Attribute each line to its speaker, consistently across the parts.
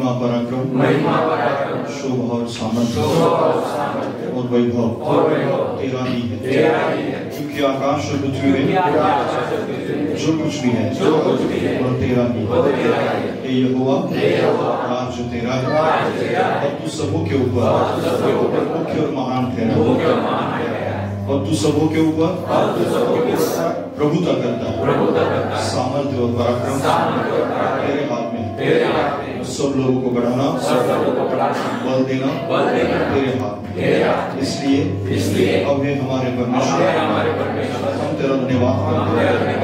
Speaker 1: महिमा पराक्रम, शोभा और सामर्थ्य और वैभव तेरा ही है, क्योंकि आकाश और पृथ्वी में जो कुछ भी है और तेरा ही है। हे यहोवा, राज्य तेरा है और तू सबों के ऊपर मुख्य और महान ठहरा, और तू सबों के ऊपर प्रभुता करता है। सामर्थ्य और पराक्रम तेरे हाथ में, सब लोगों को बढ़ाना, बल देना तेरे हाथ में। इसलिए अब है हमारे परमेश्वर, हम तेरा धन्यवाद करते हैं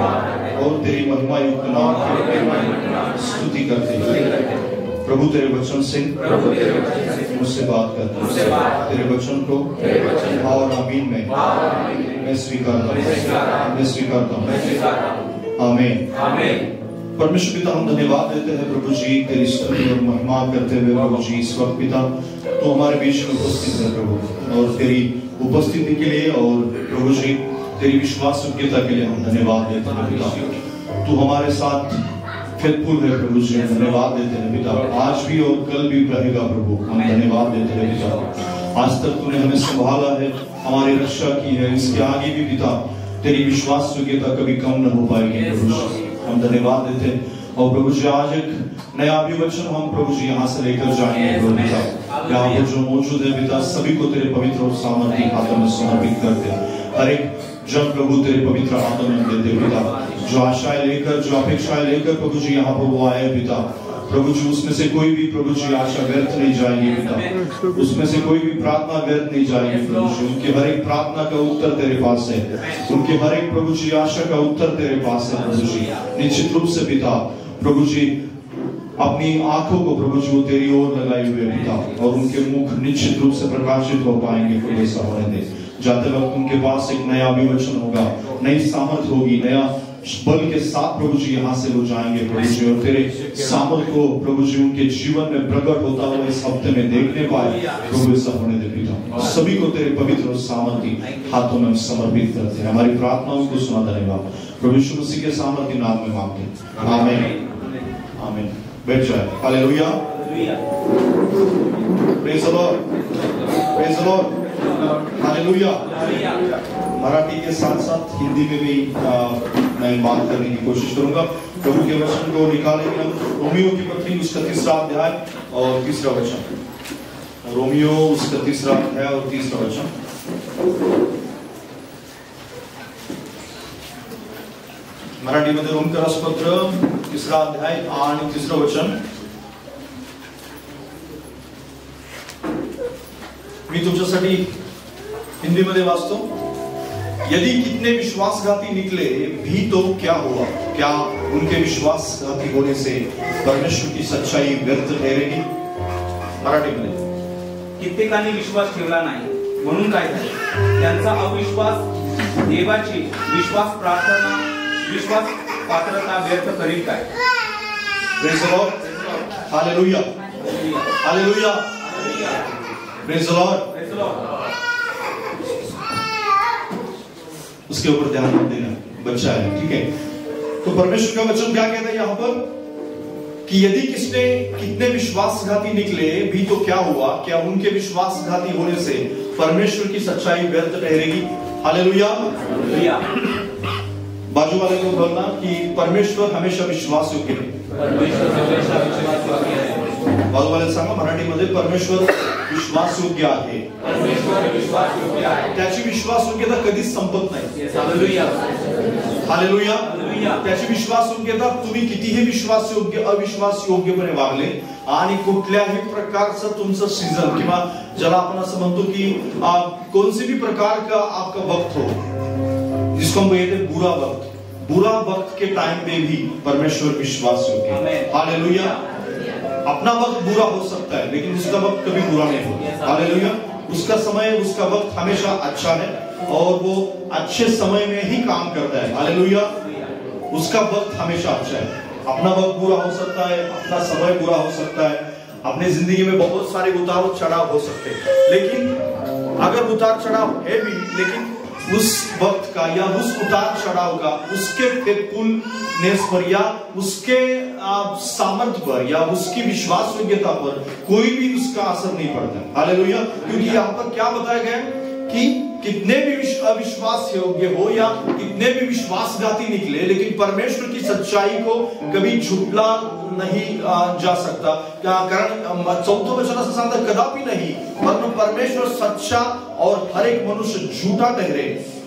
Speaker 1: और तेरी महिमा युक्त नाम की स्तुति करते हैं। प्रभु तेरे वचन से मुझसे बात करते हैं, तेरे वचन को और आमीन में मैं स्वीकारता हूँ। आमीन। परमेश्वर पिता, हम धन्यवाद देते हैं प्रभु जी, तेरी स्तुति और महिमा करते हुए प्रभु जी इस वक्त पिता तो हमारे बीच में उपस्थित है प्रभु, और तेरी उपस्थिति के लिए और प्रभु जी तेरी विश्वास योग्यता के लिए हम धन्यवाद देते हैं पिता। तू हमारे साथ फेथफुल है प्रभु जी, धन्यवाद देते हैं पिता। आज भी और कल भी रहेगा प्रभु, हम धन्यवाद देते हैं पिता। आज तक तूने हमें संभाला है, हमारी रक्षा की है, इसके आगे भी पिता तेरी विश्वास योग्यता कभी कम न हो पाएगी प्रभु जी, हम धन्यवाद देते हैं। और प्रभु जी आज एक नया अभिवचन हम प्रभु जी यहाँ से लेकर जाएंगे प्रभु पिता। यहाँ पर जो मौजूद है पिता सभी को तेरे पवित्र और सामर्थ्य हाथों में समर्पित करते हैं। हर एक जन प्रभु तेरे पवित्र हाथों में देते पिता, जो आशाएं लेकर जो अपेक्षाएं लेकर प्रभु जी यहाँ पर वो आए पिता, प्रभु जी उसमें से कोई भी प्रभु जी आशा व्यर्थ नहीं जाएगी पिता, उसमें से कोई भी प्रार्थना व्यर्थ नहीं जाएगी प्रभु जी। उनकी हर एक प्रार्थना का उत्तर तेरे पास है, उनके हर एक प्रभु जी आशा का उत्तर तेरे पास है प्रभु जी। निश्चित रूप से पिता प्रभु जी अपनी आंखों को प्रभु जी वो तेरी ओर लगाए हुए पिता, और उनके मुख निश्चित रूप से प्रकाशित हो पाएंगे प्रभु, ऐसा होने दे। जाते वक्त उनके पास एक नया अभिवचन होगा, नई सामर्थ होगी, नया बल के साथ प्रभु जी यहाँ से वो जाएंगे प्रभु जी, और तेरे सामर्थ को प्रभु जी उनके जीवन में प्रकट होता हुआ इस हफ्ते में देखने पाए प्रभु, ऐसा होने दे पिता। सभी को तेरे पवित्र और सामर्थी हाथों में समर्पित करते हैं। हमारी प्रार्थनाओं को सुना धन्यवाद प्रभु यीशु मसीह के सामर्थी नाम में मांगते हैं, आमीन आमीन। बैठ जाए। Hallelujah, praise the Lord, praise the Lord, hallelujah. Marathi के साथ साथ हिंदी में भी मैं बात करने की कोशिश करूंगा। प्रभु के वचन को निकालेंगे हम रोमियो की पत्री उसका 3रा अध्याय और 3रा वचन। रोमियो उसका 3रा अध्याय और 3रा वचन। मराठीमध्ये रोमकरासपत्र 3रा अध्याय आणि 3रा वचन। मी तुमच्यासाठी हिंदी मध्ये वाचतो। यदि कितने विश्वासघाती निकले भी तो क्या हुआ, क्या उनके विश्वासघाती होने से परमेश्वर की सच्चाई व्यर्थ ठहरेगी। मराठीमध्ये
Speaker 2: कित्येकांनी विश्वास ठेवला नाही म्हणून काय झाले, त्यांचा अविश्वास देवाची विश्वास प्रार्थना विश्वास पात्रता व्यर्थ करील काय।
Speaker 1: Praise the Lord, hallelujah hallelujah, praise the Lord. उसके ऊपर ध्यान मत देना, बच्चा है, ठीक है। तो परमेश्वर का वचन क्या कहता है यहाँ पर कि यदि कितने विश्वासघाती निकले भी तो क्या हुआ, क्या उनके विश्वासघाती होने से परमेश्वर की सच्चाई व्यर्थ ठहरेगी। हालेलुया। बाजू वाले को बोलना कि परमेश्वर हमेशा विश्वास योग्य है। बाजू वाले सांगा मराठीमध्ये, परमेश्वर विश्वास योग्य आहे। त्याची विश्वास योग्यता कधीच संपत नाही। Hallelujah hallelujah. त्याची विश्वास योग्यता तुम्ही कितीही विश्वास योग्य अविश्वास योग्यपणे वागले आणि कुठल्याही प्रकारचं तुमचं सीजन किंवा ज्याला आपण असं म्हणतो की कोणसे भी प्रकार का आपका वक्त हो, जिसको हम कहते हैं बुरा वक्त के टाइम पे भी परमेश्वर विश्वास योग्य है। हालेलुया। अपना वक्त बुरा हो सकता है लेकिन उसका वक्त कभी बुरा नहीं होता। हालेलुया। उसका समय उसका वक्त हमेशा अच्छा है और वो अच्छे समय में ही काम करता है। हालेलुया। उसका वक्त हमेशा अच्छा है। अपना वक्त बुरा हो सकता है, अपना समय बुरा हो सकता है, अपनी जिंदगी में बहुत सारे उतार चढ़ाव हो सकते हैं, लेकिन अगर उतार चढ़ाव है भी लेकिन उस वक्त का या उस उतार चढ़ाव का उसके फेथफुलनेस पर या उसके सामर्थ्य पर या उसकी विश्वास योग्यता पर कोई भी उसका असर नहीं पड़ता। हालेलुया। क्योंकि यहाँ पर क्या बताया गया कि कितने भी अविश्वास योग्य हो या कितने भी विश्वासघाती निकले, लेकिन परमेश्वर की सच्चाई को कभी झुटला नहीं जा सकता। कारण 4 वचन असं सांगतं, कदापि नहीं, परंतु परमेश्वर सच्चा और हर एक मनुष्य झूठा ठहरे।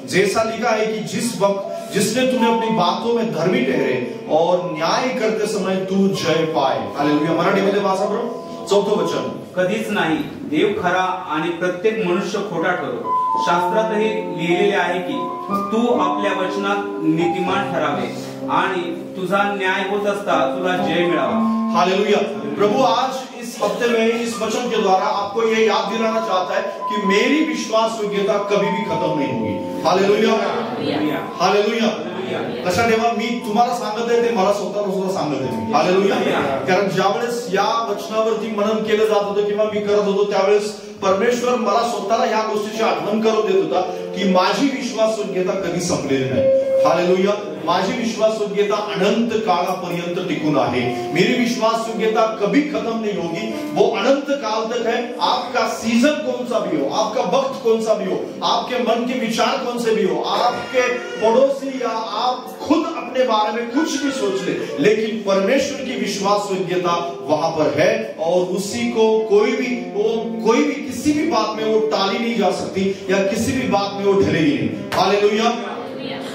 Speaker 1: जैसा लिखा है कि जिस वक्त जिसने तुम्हें अपनी बातों में धर्मी ठहरे और न्याय करते समय तू जय पाए। हालेलुया। मराठीमध्ये वाचा बरं 4 वचन।
Speaker 2: कधीच नाही, देव खरा आणि प्रत्येक मनुष्य खोटा ठरो। शास्त्रातही लिहिलेले आहे की तू आपल्या वचनात नीतिमान ठरावे आणि तुझा न्याय होत असता तुला जय मिळावा।
Speaker 1: हालेलुया। प्रभु आज इस हफ्ते में इस वचन के द्वारा आपको ये याद दिलाना चाहता है कि मेरी विश्वास योग्यता कभी भी खत्म नहीं होगी। हालेलुया। हालेलुया। लक्षात ठेवा, मी तुम्हाला सांगत आहे ते मला स्वतःला सुद्धा सांगत आहे। हालेलुया। कारण ज्यावेळेस या वचनावरती मनन केलं जात होतं किंवा मी करत होतो त्यावेळेस परमेश्वर मला स्वतःला या गोष्टीची आठवण करून देत होता की माझी विश्वास योग्यता कधी संपलेली नाही। हालेलुया। माझी विश्वास योग्यता अनंत कालापर्यंत टिकून आहे। मेरी विश्वास योग्यता कभी खत्म नहीं होगी, वो अनंत काल तक है। आपका सीजन कौन सा भी हो, आपका वक्त कौन सा भी हो, आपके मन के विचार कौन से भी हो, आपके पड़ोसी या आप खुद अपने बारे में कुछ भी सोच ले, लेकिन परमेश्वर की विश्वास योग्यता वहां पर है और उसी को कोई भी किसी भी बात में वो टाली नहीं जा सकती या किसी भी बात में वो ढलेगी नहीं। हालेलुया।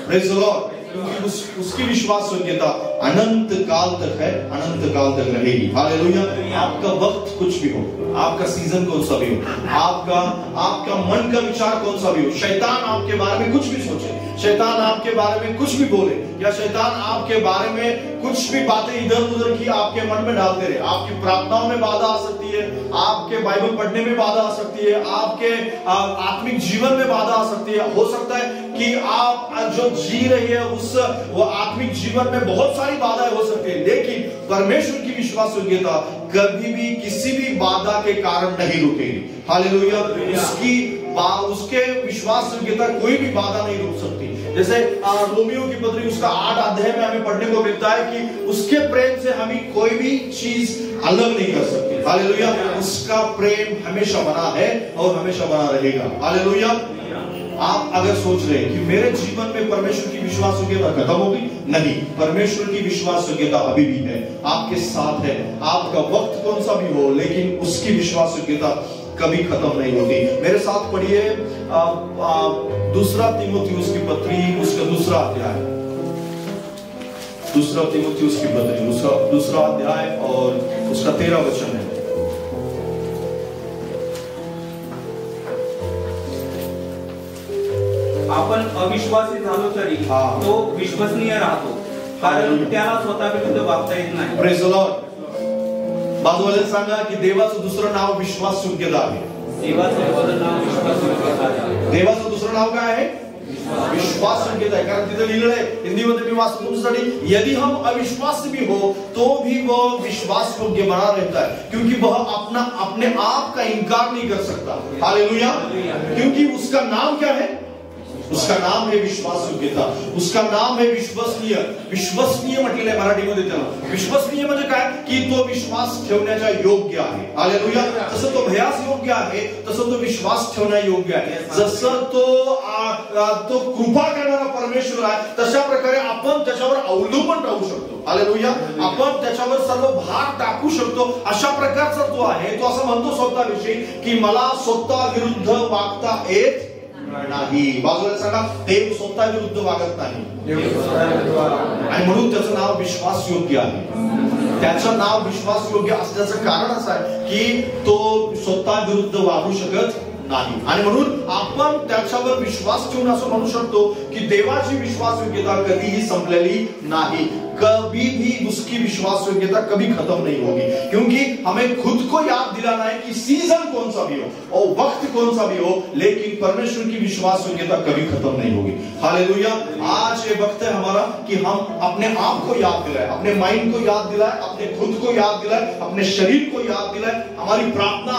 Speaker 1: Praise the Lord. क्योंकि उसकी विश्वास योग्यता अनंत काल तक है, अनंत काल तक रहेगी। हालेलुया। आपका वक्त कुछ भी हो, आपका सीजन कौन सा भी हो, आपका मन का विचार कौन सा भी हो, शैतान आपके बारे में कुछ भी सोचे, शैतान आपके बारे में कुछ भी बोले या शैतान आपके बारे में कुछ भी बातें इधर उधर की आपके मन में डालते रहे, आपकी प्रार्थनाओं में बाधा आ सकती है, आपके बाइबल पढ़ने में बाधा आ सकती है, आपके आत्मिक जीवन में बाधा आ सकती है। हो सकता है कि आप जो जी रही है वो आत्मिक जीवन में बहुत सारी बाधाएं हो सकती है, लेकिन परमेश्वर की विश्वास योग्यता कभी भी किसी भी बाधा के कारण नहीं रुकेगी। हालेलुया। उसके विश्वास योग्यता कोई भी बाधा नहीं रोक सकती। जैसे रोमियो की पत्री उसका 8 अध्याय में हमें पढ़ने को मिलता है कि उसके प्रेम से हमें कोई भी चीज अलग नहीं कर सकती। हालेलुया। उसका प्रेम हमेशा बना है और हमेशा बना रहेगा। हालेलुया। आप अगर सोच रहे हैं कि मेरे जीवन में परमेश्वर की विश्वास योग्यता खत्म होगी, नहीं, परमेश्वर की विश्वास योग्यता अभी भी है, आपके साथ है। आपका वक्त कौन सा भी हो, लेकिन उसकी विश्वास योग्यता कभी खत्म नहीं होती। मेरे साथ पढ़िए 2 तीमुथियुस की पत्री उसका 2 अध्याय। 2 तीमुथियुस की पत्री उसका 2 अध्याय और उसका 13 वचन है।
Speaker 2: आपण अविश्वासी झालो तरी तो विश्वसनीय राहतो, कारण त्याला स्वतः विरुद्ध वागता येत नाही।
Speaker 1: Praise the Lord. बाजूवाल्याला सांगा की देवाचं दुसरं नाव विश्वास योग्यता आहे।
Speaker 2: देवाचं नाव विश्वास योग्यता आहे।
Speaker 1: देवाचं दुसरं नाव काय आहे? विश्वास योग्यता है। कारण तिथे लिहिलेलं आहे, हिंदी मध्ये मी वाचतो तुमच्यासाठी, यदि हम अविश्वास भी हो तो भी वह विश्वास योग्य बना रहता है, क्योंकि वह अपने आप का इनकार नहीं कर सकता। हालेलुया। क्योंकि उसका नाम क्या है? उसका नाम है विश्वास योग्यता, उसका नाम है विश्वसनीय। विश्वसनीय म्हटलेलं आहे मराठीमध्ये त्याला। विश्वसनीय म्हणजे काय? की तो विश्वास ठेवण्याच्या योग्य आहे। हालेलुया। जसं तो भयास योग्य आहे तसं तो विश्वास ठेवण्या योग्य आहे। जसं तो कृपा करणारा परमेश्वर आहे तशा प्रकारे आपण त्याच्यावर अवलंबून राहू शकतो। हालेलुया। आपण त्याच्यावर सर्व भार टाकू शकतो, अशा प्रकारचा तो आहे। तो असं म्हणतो स्वतःविषयी की मला स्वतः विरुद्ध वागता येत नाही। बाजूला सांगा, देव स्वतः विरुद्ध वागत नाही आणि म्हणून त्याचं नाव विश्वास योग्य आहे। त्याचं नाव विश्वास योग्य असण्याचं कारण असं आहे की तो स्वतः विरुद्ध वागू शकत नाही आणि म्हणून आपण त्याच्यावर विश्वास ठेवून असं म्हणू शकतो की देवाची विश्वासयोग्यता कधीही संपलेली नाही, कभी भी उसकी विश्वासयोग्यता कभी खत्म नहीं होगी, क्योंकि हमें खुद को याद दिलाना है कि सीजन कौन सा भी हो और वक्त कौन सा भी हो, लेकिन परमेश्वर की विश्वासयोग्यता कभी खत्म नहीं होगी। हालेलुया। आज ये वक्त है हमारा कि हम अपने आप को याद दिलाए, अपने माइंड को याद दिलाए, अपने खुद को याद दिलाए, अपने शरीर को याद दिलाए। हमारी प्रार्थना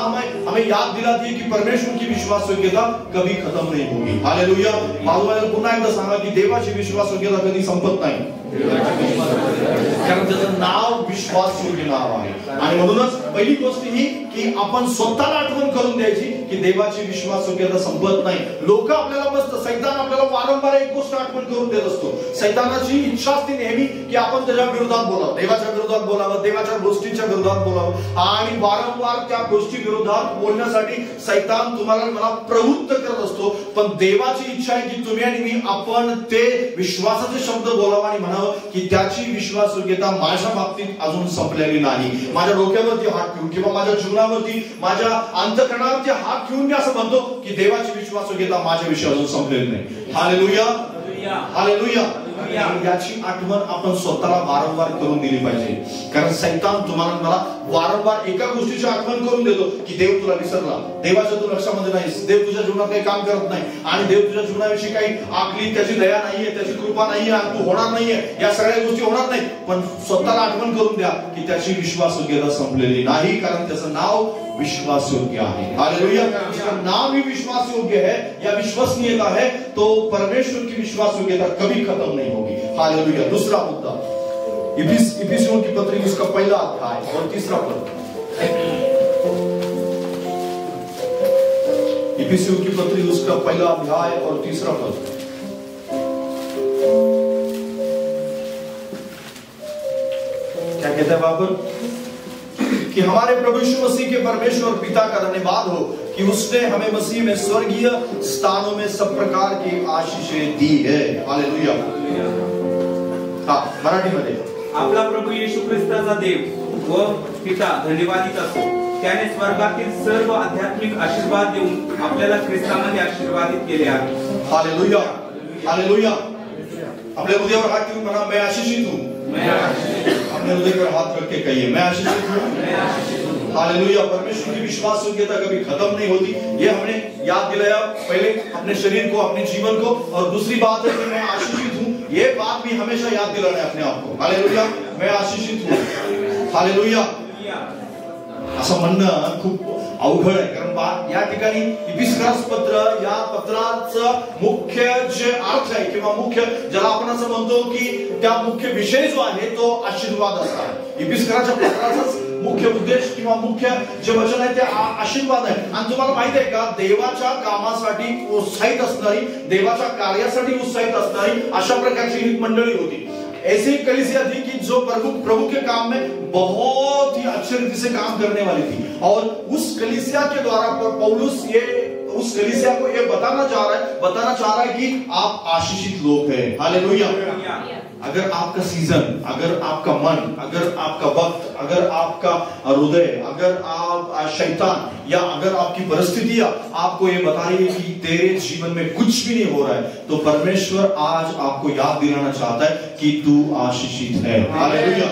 Speaker 1: हमें याद दिलाती है कि परमेश्वर की विश्वासयोग्यता कभी खत्म नहीं होगी। हालेलुया। मालूम है पुन्हा एकदा सांगा की देवाची विश्वासयोग्यता कधी संपत नाही, कारण त्याचं नाव विश्वासयोग्य नाव आहे। आणि म्हणूनच पहिली गोष्ट ही की आपण स्वतःला आठवण करून द्यायची की देवाची विश्वासयोग्यता संपत नाही। लोक आपल्याला मस्त, सैतान आपल्याला वारंवार एक गोष्ट आठवण करून देत असतो। सैतानाची इच्छा असते नेहमी की आपण त्याच्या विरोधात बोलावं, देवाच्या विरोधात बोलावं, देवाच्या गोष्टींच्या विरोधात बोलावं, आणि वारंवार त्या गोष्टी विरोधात बोलण्यासाठी सैतान तुम्हाला मला प्रवृत्त करत असतो। पण देवाची इच्छा आहे की तुम्ही आणि मी आपण ते विश्वासाचे शब्द बोलावं आणि म्हणावं की त्याची विश्वासयोग्यता माझ्या बाबतीत अजून संपलेली नाही। माझ्या डोक्यावरती हात ठेवून किंवा माझ्या जीवनावरती, माझ्या अंतःकरणावरती हात ठेवून मी असं म्हणतो की देवाची विश्वासयोग्यता माझ्याविषयी अजून संपलेली नाही। Hallelujah, hallelujah. याची आठवण आपण स्वतःला वारंवार करून दिली पाहिजे, कारण सैतान तुम्हाला मला वारंवार एका गोष्टीची आठवण करून देतो की देव तुला विसरला, देवाच्या तू लक्षामध्ये नाहीस, देव तुझ्या जीवनात काही काम करत नाही, आणि देव तुझ्या जीवनाविषयी काही आखली त्याची दया नाहीये, त्याची कृपा नाहीये, आणि तू होणार नाहीये, या सगळ्या गोष्टी होणार नाही। पण स्वतःला आठवण करून द्या की त्याची विश्वासयोग्यता संपलेली नाही, कारण त्याचं नाव विश्वासयोग्य आहे। हालेलुया। उसका नाम ही विश्वासयोग्य है या विश्वसनीयता है, तो परमेश्वर की विश्वासयोग्यता कभी खत्म नहीं होगी। हालेलुया। दूसरा मुद्दा, इफिसियों की पत्री उसका पहला अध्याय और तीसरा पद। इफिसियों की पत्री उसका पहला अध्याय और तीसरा पद। क्या कहते हैं वहां पर कि हमारे प्रभु यीशु मसीह के परमेश्वर पिता का धन्यवाद हो कि उसने हमें मसीह में स्वर्गीय स्थानों में सब प्रकार की आशीषें दी है। हालेलुया। हाँ, मराठी मध्ये।
Speaker 2: आपला प्रभू येशू ख्रिस्ताचा देव व पिता धन्यवादित असो, त्याने स्वर्गातील सर्व आध्यात्मिक आशीर्वाद देऊन आपल्याला ख्रिस्तामध्ये आशीर्वादित केले आहे।
Speaker 1: Hallelujah, hallelujah. अपने हृदय पर हाथ रखकर म्हणा, मैं आशीषित हूँ। अपने हृदय पर हाथ रख के कहिए, मैं आशीषित हूँ। हालेलुया। परमेश्वर की विश्वासयोग्यता कभी खत्म नहीं होती, ये हमने याद दिलाया पहले अपने शरीर को, अपने जीवन को। और दूसरी बात है कि मैं आशीषित हूँ, ये बात भी हमेशा याद दिलाना है अपने आप को। हालेलुया, मैं आशीषित हूँ। हालेलुया। असं म्हणणं खूप अवघड आहे, कारण या ठिकाणी इफिसियन्स पत्र या पत्राचं मुख्य जे अर्थ आहे किंवा मुख्य ज्याला आपण असं म्हणतो की त्या मुख्य विषय जो आहे तो आशीर्वाद असा आहे। इफिसियन्सच्या पत्राचा मुख्य उद्देश किंवा मुख्य जे वचन आहे ते आशीर्वाद आहे। आणि तुम्हाला माहिती आहे का, देवाच्या कामासाठी उत्साहित असणारी, देवाच्या कार्यासाठी उत्साहित असणारी अशा प्रकारची ही मंडळी होती। ऐसी कलीसिया थी कि जो प्रभु के काम में बहुत ही अच्छे रीति से काम करने वाली थी, और उस कलीसिया के द्वारा पौलुस ये उस कलीसिया को ये बताना चाह रहा है कि आप आशीषित लोग हैं। हालेलुया। अगर आपका सीजन, अगर आपका मन, अगर आपका वक्त, अगर आपका हृदय, अगर आप शैतान या अगर आपकी परिस्थितियां आपको ये बता रही है कि तेरे जीवन में कुछ भी नहीं हो रहा है, तो परमेश्वर आज आपको याद दिलाना चाहता है कि तू आशीषित है। हालेलुया।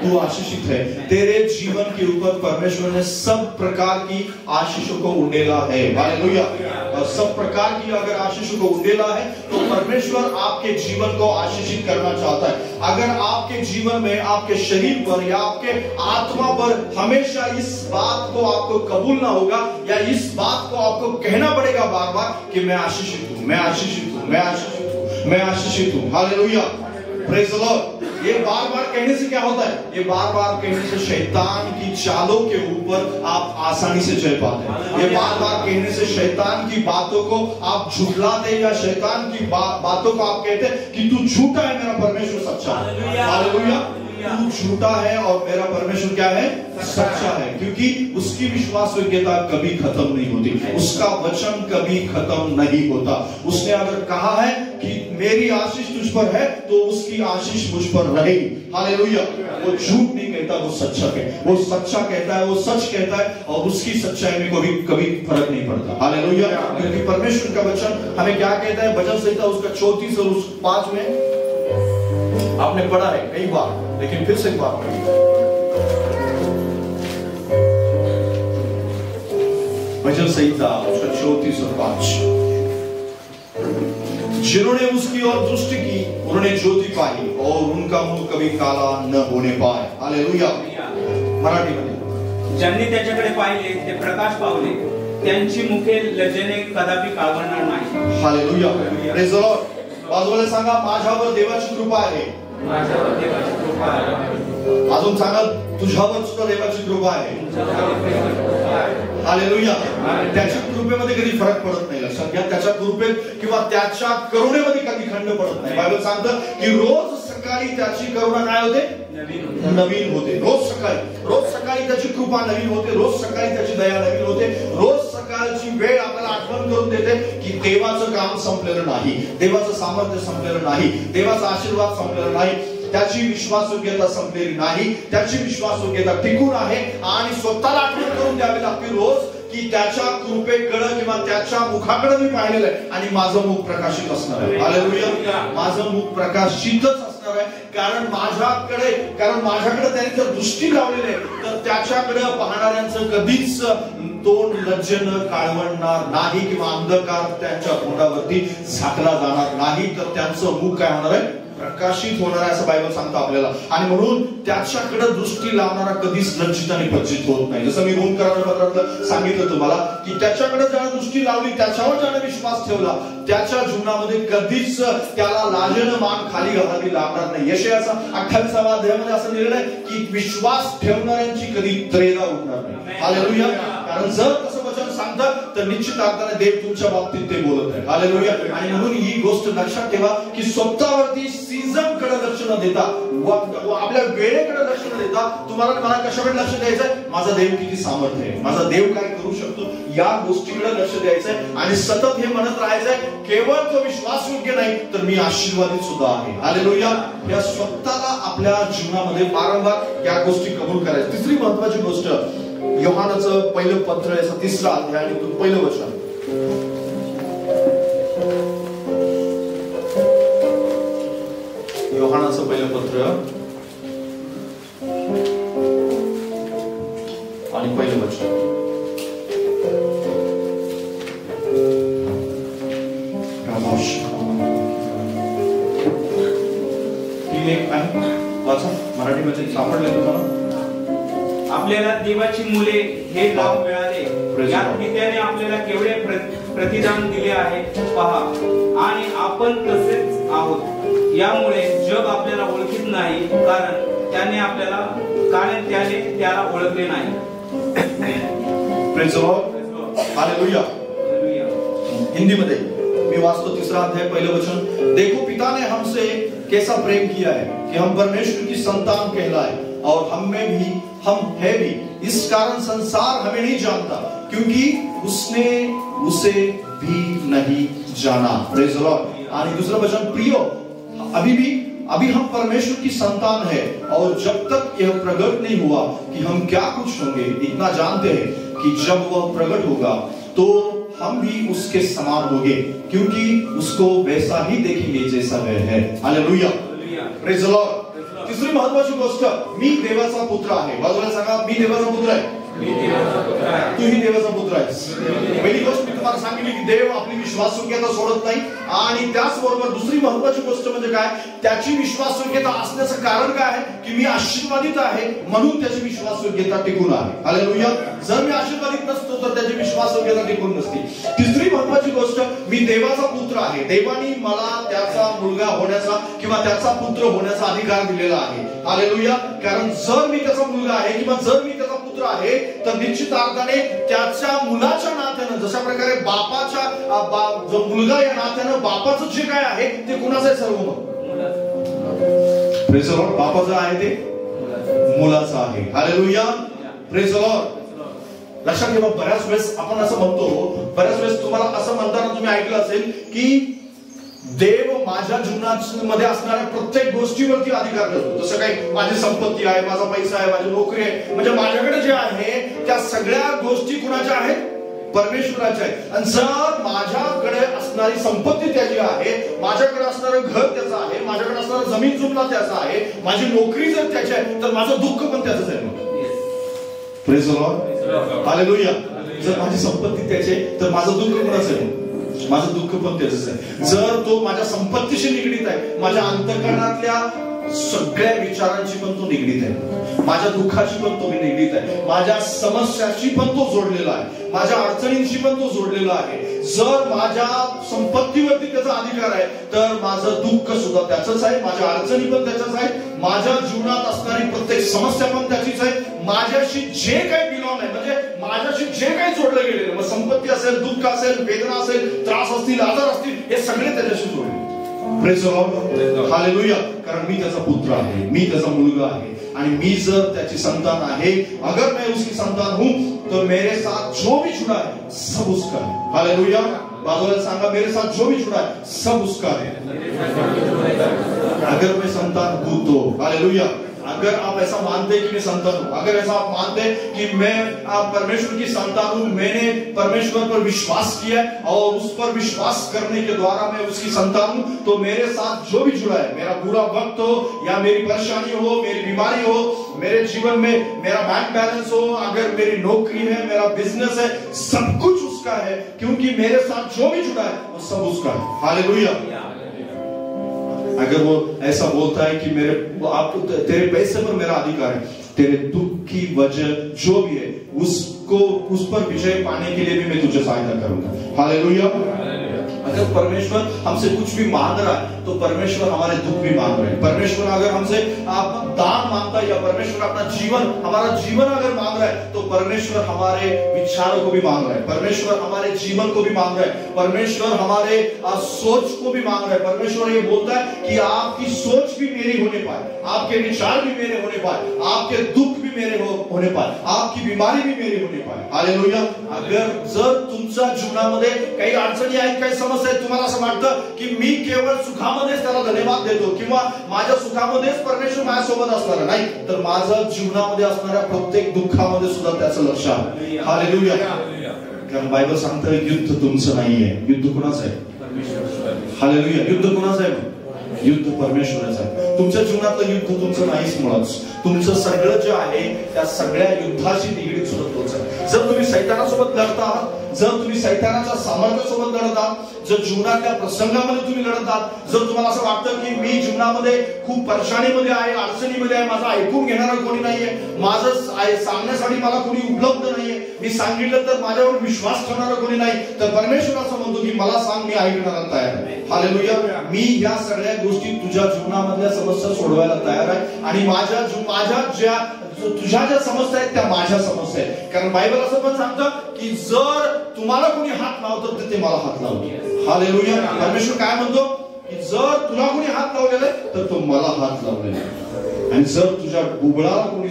Speaker 1: तू आशीषित है। तेरे जीवन के ऊपर परमेश्वर ने सब प्रकार की आशीषों को उंडेला है। हालेलुया। और सब प्रकार की अगर आशीषों को उंडेला है तो परमेश्वर आपके जीवन को आशीषित करना चाहता है। अगर आपके जीवन में, आपके शरीर पर या आपके आत्मा पर हमेशा इस बात को आपको कबूल ना होगा, या इस बात को आपको कहना पड़ेगा बार बार कि मैं आशीषित हूं, मैं आशीषित हूं, मैं आशीषित हूं, मैं आशीषित हूं। हालेलुया। Praise the Lord. ये बार बार कहने से क्या होता है? ये बार बार कहने से शैतान की चालों के ऊपर आप आसानी से जय पाते हैं। ये बार बार कहने से शैतान की बातों को आप झुठलाते, या शैतान की बातों को आप कहते हैं कि तू झूठा है, मेरा परमेश्वर सच्चा है। हालेलुया। तू झूठा है और मेरा परमेश्वर क्या है? सच्चा है, क्योंकि उसकी विश्वासयोग्यता कभी खत्म नहीं होती, उसका वचन कभी खत्म नहीं होता। उसने अगर कहा है कि मेरी आशीष तुझ पर है, तो उसकी आशीष मुझ पर रहेगी। हालेलुया। वो झूठ नहीं कहता, वो सच्चा कहता, वो सच्चा कहता है, वो सच कहता है और उसकी सच्चाई में कभी कभी फर्क नहीं पड़ता। हालेलुया। क्योंकि परमेश्वर का वचन हमें क्या कहता है, भजन संहिता उसका 34 और 5 में आपने पढ़ा है कई बार, लेकिन फिर से एक बार पढ़िए। भजन संहिता उसका 34 और 5। जिन्होंने उसकी ओर दृष्टि की उन्होंने ज्योति पाई और उनका मुंह कभी काला न होने पाए। हालेलुया। मराठी मध्ये,
Speaker 2: ज्यांनी त्याच्याकडे पाहिले ते प्रकाश पावले, त्यांची मुखे लज्जेने कदापि काळवणार नाही।
Speaker 1: हालेलुया। Praise the Lord. बाजूला सांगा, माझ्यावर देवाची कृपा आहे।
Speaker 2: माझ्यावर देवाची कृपा आहे।
Speaker 1: अजून सांगा, तुझ्यावर सुद्धा देवाची कृपा आहे। हालेलुया। त्याच्या कृपेमध्ये कधी फरक पडत नाही, लक्षात घ्या। त्याच्या कृपेत किंवा त्याच्या करुणेमध्ये कधी खंड पडत नाही। बायबल सांगतं की रोज सकाळी त्याची करुणा काय होते, नवीन होते। रोज सकाळी त्याची कृपा नवीन होते, रोज सकाळी त्याची दया नवीन होते। रोज सकाळची वेळ आपल्याला आठवण करून देते की देवाचं काम संपलेलं नाही, देवाचं सामर्थ्य संपलेलं नाही, देवाचा आशीर्वाद संपलेला नाही, त्याची विश्वासयोग्यता संपलेली नाही, त्याची विश्वासयोग्यता टिकून आहे। आणि स्वतःला आठवण करून द्यावी लागते रोज की त्याच्या कृपेकडे किंवा त्याच्या मुखाकडे मी पाहिलेलं आहे आणि माझं मुख प्रकाशित असणार आहे। हालेलुया। माझं मुख प्रकाशितच असणार आहे, कारण माझ्याकडे त्याने जर दृष्टी लावलेली आहे तर त्याच्याकडे पाहणाऱ्यांचं कधीच तोंड लज्जेनं काळवणार नाही किंवा अंधकार त्यांच्या तोंडावरती झाकला जाणार नाही, तर त्यांचं मुख काय होणार आहे, प्रकाशित होणार आहे, असं बायबल सांगतं आपल्याला। आणि म्हणून त्याच्याकडे दृष्टी लावणारा कधीच लज्जित आणि पज्जित होत नाही। जसं मी रोमकरांना सांगितलं तुम्हाला की त्याच्याकडे ज्याने दृष्टी लावली, त्याच्यावर ज्याने विश्वास ठेवला, त्याच्या जीवनामध्ये कधीच त्याला लाजेनं मान खाली घालावी लागणार नाही। यशायाचा 28व्या अध्यायामध्ये असं लिहिलं आहे की विश्वास ठेवणाऱ्यांची कधी त्रेधा उठणार नाही। हालेलुया। कारण जर तसं वचन सांगतं तर निश्चित अर्थाने देव तुमच्या बाबतीत ते बोलत आहे। हालेलुया। आणि म्हणून ही गोष्ट लक्षात ठेवा की स्वतःवरती सीझन कडे लक्ष न देता, आपल्या वेळेकडे लक्ष न देता तुम्हाला मला कशाकडे लक्ष द्यायचंय, माझा देव किती सामर्थ्य आहे, माझा देव काय करू शकतो, या गोष्टीकडे लक्ष द्यायचंय आणि सतत हे म्हणत राहायचंय, केवळ तो विश्वासयोग्य नाही तर मी आशीर्वादित सुद्धा आहे। हालेलुया। या स्वतःला आपल्या जीवनामध्ये वारंवार या गोष्टी कबूल करायच्या। तिसरी महत्वाची गोष्ट, योहानाचं पहिलं पत्र याचा 3रा अध्याय आणि पहिलं वचन। योहानाचं पहिलं पत्र आणि पहिलं वचन। वाचा, मराठीमध्ये सापडले तुम्हाला।
Speaker 2: आपल्याला देवाची मुले हे नाव मिळाले, या पित्याने आपल्याला केवढे प्रतिदान दिले आहे पहा, आणि आपण तसेच आहोत। यामुळे जग आपल्याला ओळखीत नाही, कारण त्याने त्याला ओळखले नाही।
Speaker 1: Praise the Lord. Hallelujah. Hindi मध्ये मी वाचतो 3रा अध्याय पहिलं वचन। देखो पिता ने हमसे कैसा प्रेम किया है कि हम परमेश्वर की संतान कहलाए, और हम है भी, इस कारण संसार हमें नहीं जानता क्योंकि उसने उसे भी नहीं जाना। Praise the Lord. और दूसरा वचन, प्रियो अभी हम परमेश्वर की संतान है, और जब तक यह प्रकट नहीं हुआ कि हम क्या कुछ होंगे, इतना जानते हैं कि जब वह प्रकट होगा तो हम भी उसके समान होंगे, क्योंकि उसको वैसा ही देखेंगे जैसा वह है। हालेलुया। Praise the Lord. तिसरी महत्वाची गोष्ट, मी देवाचा पुत्र आहे। बाजूला सांगा, मी देवाचा पुत्र आहे। तूही देवाचा पुत्र आहेस। पहिली गोष्ट मी तुम्हाला सांगितली की देव आपली विश्वासयोग्यता सोडत नाही, आणि त्याचबरोबर दुसरी महत्वाची गोष्ट म्हणजे काय, त्याची विश्वासयोग्यता असण्याचं कारण काय आहे की मी आशीर्वादित आहे, म्हणून त्याची विश्वासयोग्यता टिकून आहे। हालेलुया। जर मी आशीर्वादित नसतो तर त्याची विश्वासयोग्यता टिकून नसती। तिसरी महत्वाची गोष्ट, मी देवाचा पुत्र आहे। देवाने मला त्याचा मुलगा होण्याचा किंवा त्याचा पुत्र होण्याचा अधिकार दिलेला आहे। हालेलुया। कारण जर मी त्याचा मुलगा आहे किंवा जर मी त्याचा पुत्र आहे तर निश्चित अर्थाने त्याच्या मुलाच्या नात्यानं, जशा प्रकारे बापाच्या जो मुलगा या नात्यानं बापाचं जे काय आहे ते कुणाचं आहे, सर्व प्रेज द लॉर्ड, बापाचं आहे ते मुलाचं आहे। हालेलुया। Praise the Lord. लक्षात ठेवा, बऱ्याच वेळेस आपण असं म्हणतो, बऱ्याच वेळेस तुम्हाला असं म्हणताना तुम्ही ऐकलं असेल की देव माझ्या जीवनामध्ये असणाऱ्या प्रत्येक गोष्टीवरती अधिकार करतो. जसं काही माझी संपत्ती आहे, माझा पैसा आहे, माझी नोकरी आहे, म्हणजे माझ्याकडे जे आहे त्या सगळ्या गोष्टी कुणाच्या आहेत? परमेश्वराच्या आहेत. आणि जर माझ्याकडे असणारी संपत्ती त्याची आहे, माझ्याकडे असणारं घर त्याचं आहे, माझ्याकडे असणारं जमीन जुमला त्याचा आहे, माझी नोकरी जर त्याची आहे, तर माझं दुःख पण त्याचंच आहे. Praise the Lord, hallelujah. जर माझी संपत्ती त्याची आहे तर माझं दुःख कोणाचं आहे? माझं दुःख पण त्याचंच आहे. जर तो माझ्या संपत्तीशी निगडीत आहे, माझ्या अंतःकरणातल्या सगळ्या विचारांची पण तो निगडीत आहे, माझ्या दुःखाची पण तो निगडीत आहे, माझ्या समस्याशी पण तो जोडलेला आहे, माझ्या अडचणींशी पण तो जोडलेला आहे. जर माझ्या संपत्तीवरती त्याचा अधिकार आहे तर माझं दुःख सुद्धा त्याचंच आहे, माझ्या अडचणी पण त्याच्याच आहेत, माझ्या जीवनात असणारी प्रत्येक समस्या पण त्याचीच आहे. माझ्याशी जे काही बिलॉंग आहे, म्हणजे माझ्याशी जे काही जोडलं गेलेलं, मग संपत्ती असेल, दुःख असेल, वेदना असेल, त्रास असतील, आजार असतील, हे सगळे त्याच्याशी जोडले. Praise the Lord, hallelujah. कारण मी त्याचा पुत्र आहे, मी त्याचा मुलगा आहे, आणि मी जर त्याची संतान आहे, अगर मैं उसकी संतान हूं तो मेरे साथ जो भी जुड़ा है सब उसका है. हालेलुया. बाजूला सांगा, मेरे साथ जो भी जुड़ा है सब उसका है. अगर मैं संतान हूं तो, हालेलुया. अगर आप ऐसा मानते हैं कि मैं संतान हूं, अगर ऐसा आप मानते हैं कि मैं परमेश्वर की संतान हूं, मैंने परमेश्वर पर विश्वास किया और उस पर विश्वास करने के द्वारा मैं उसकी संतान हूं, तो मेरे साथ जो भी जुड़ा है, मेरा बुरा वक्त हो या मेरी परेशानी हो, मेरी बीमारी हो, मेरे जीवन में मेरा बैंक बैलेंस हो, अगर मेरी नौकरी है, मेरा बिजनेस है, सब कुछ उसका है, क्योंकि मेरे साथ जो भी जुड़ा है वो सब उसका है. हालेलुया. अगर वो ऐसा बोलता है कि तेरे पैसे पर मेरा अधिकार है, तेरे दुख की वजह जो भी है उसको उस पर विजय पाने के लिए भी मैं तुझे सहायता करूंगा. हालेलुया. अगर परमेश्वर हमसे कुछ भी मांग रहा है तो परमेश्वर हमारे दुख भी मांग रहे हैं. परमेश्वर अगर हमसे दान मांगता है या परमेश्वर अपना जीवन, हमारा जीवन अगर मांग रहा है तो परमेश्वर हमारे विचारों को भी मांग रहा है, परमेश्वर हमारे जीवन को भी मांग रहा है, परमेश्वर हमारे सोच को भी मांग रहा है. परमेश्वर ये बोलता है कि आपकी सोच भी मेरी होने पाए, आपके विचार भी मेरे होने पाए, आपके दुख भी मेरे होने पाए, आपकी बीमारी भी मेरी होने पाए. हालेलुया. अगर जर तुमच्या जीवनामध्ये काही अडचणी आहेत, काही समस्या आहेत, तुम्हाला असं वाटतं की मी केवळ सुखामध्येच त्याला धन्यवाद देतो किंवा माझ्या सुखामध्येच परमेश्वर माझ्यासोबत असणार नाही, तर माझं जीवनामध्ये असणाऱ्या प्रत्येक दुःखामध्ये सुद्धा त्याचं लक्ष आहे. हालेलुया. कारण बायबल सांगतं युद्ध तुमचं नाहीये, युद्ध कुणाचं आहे? हालेलुया. युद्ध कुणाचं आहे? युद्ध परमेश्वराचं आहे. तुमच्या जीवनातलं युद्ध तुमचं नाहीच. मुळात तुमचं सगळं जे आहे त्या सगळ्या युद्धाशी निगडीत सुद्धा तोच आहे. जर तुम्ही सैतानासोबत लढत आहात, जर तुम्ही सैतानाच्या सामर्थ्यासोबत लढत आहात, जर जीवनातल्या प्रसंगामध्ये तुम्ही लढत आहात, जर तुम्हाला असं वाटतं की मी जीवनामध्ये खूप परेशानीमध्ये आहे, अडचणीमध्ये आहे, माझं ऐकून घेणारं कोणी नाहीये, माझं सांगण्यासाठी मला कोणी उपलब्ध नाहीये, मी सांगितलं तर माझ्यावर विश्वास ठेवणारं कोणी नाही, तर परमेश्वर असं म्हणतो की मला सांग, मी ऐकणारा तयार आहे. हालेलुया. मी या सगळ्या गोष्टी तुझ्या जीवनामधल्या समस्या सोडवायला तयार आहे, आणि तुझ्या ज्या समस्या आहेत त्या माझ्या समस्या आहेत. कारण बायबल असं पण सांगतं की जर तुम्हाला कोणी हात लावतं तर ते मला हात लावतो. हालेलुया. परमेश्वर काय म्हणतो की जर तुला कोणी हात लावलेला आहे तर तो मला हात लावलेला आहे, आणि जर तुझ्या बुबळाला कोणी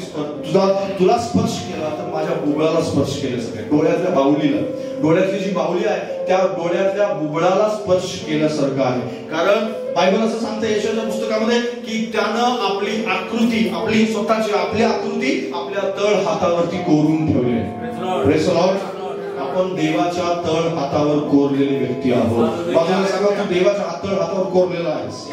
Speaker 1: तुला स्पर्श केला तर माझ्या बुबळाला स्पर्श केल्याचं काय? डोळ्यातल्या बाहुलीला, डोळ्यातली जी बाहुली आहे त्या डोळ्यातल्या बुबळाला स्पर्श केल्यासारखं आहे. कारण बायबल असं सांगतं यशाच्या पुस्तकामध्ये की त्यानं आपली आकृती, आपली स्वतःची आपली आकृती आपल्या तळ हातावरती कोरून ठेवली आहे. Praise the Lord. आपण देवाच्या तळ हातावर कोरलेली व्यक्ती आहोत. बाजूला सांगा, तू देवाच्या तळ हातावर कोरलेला आहेस.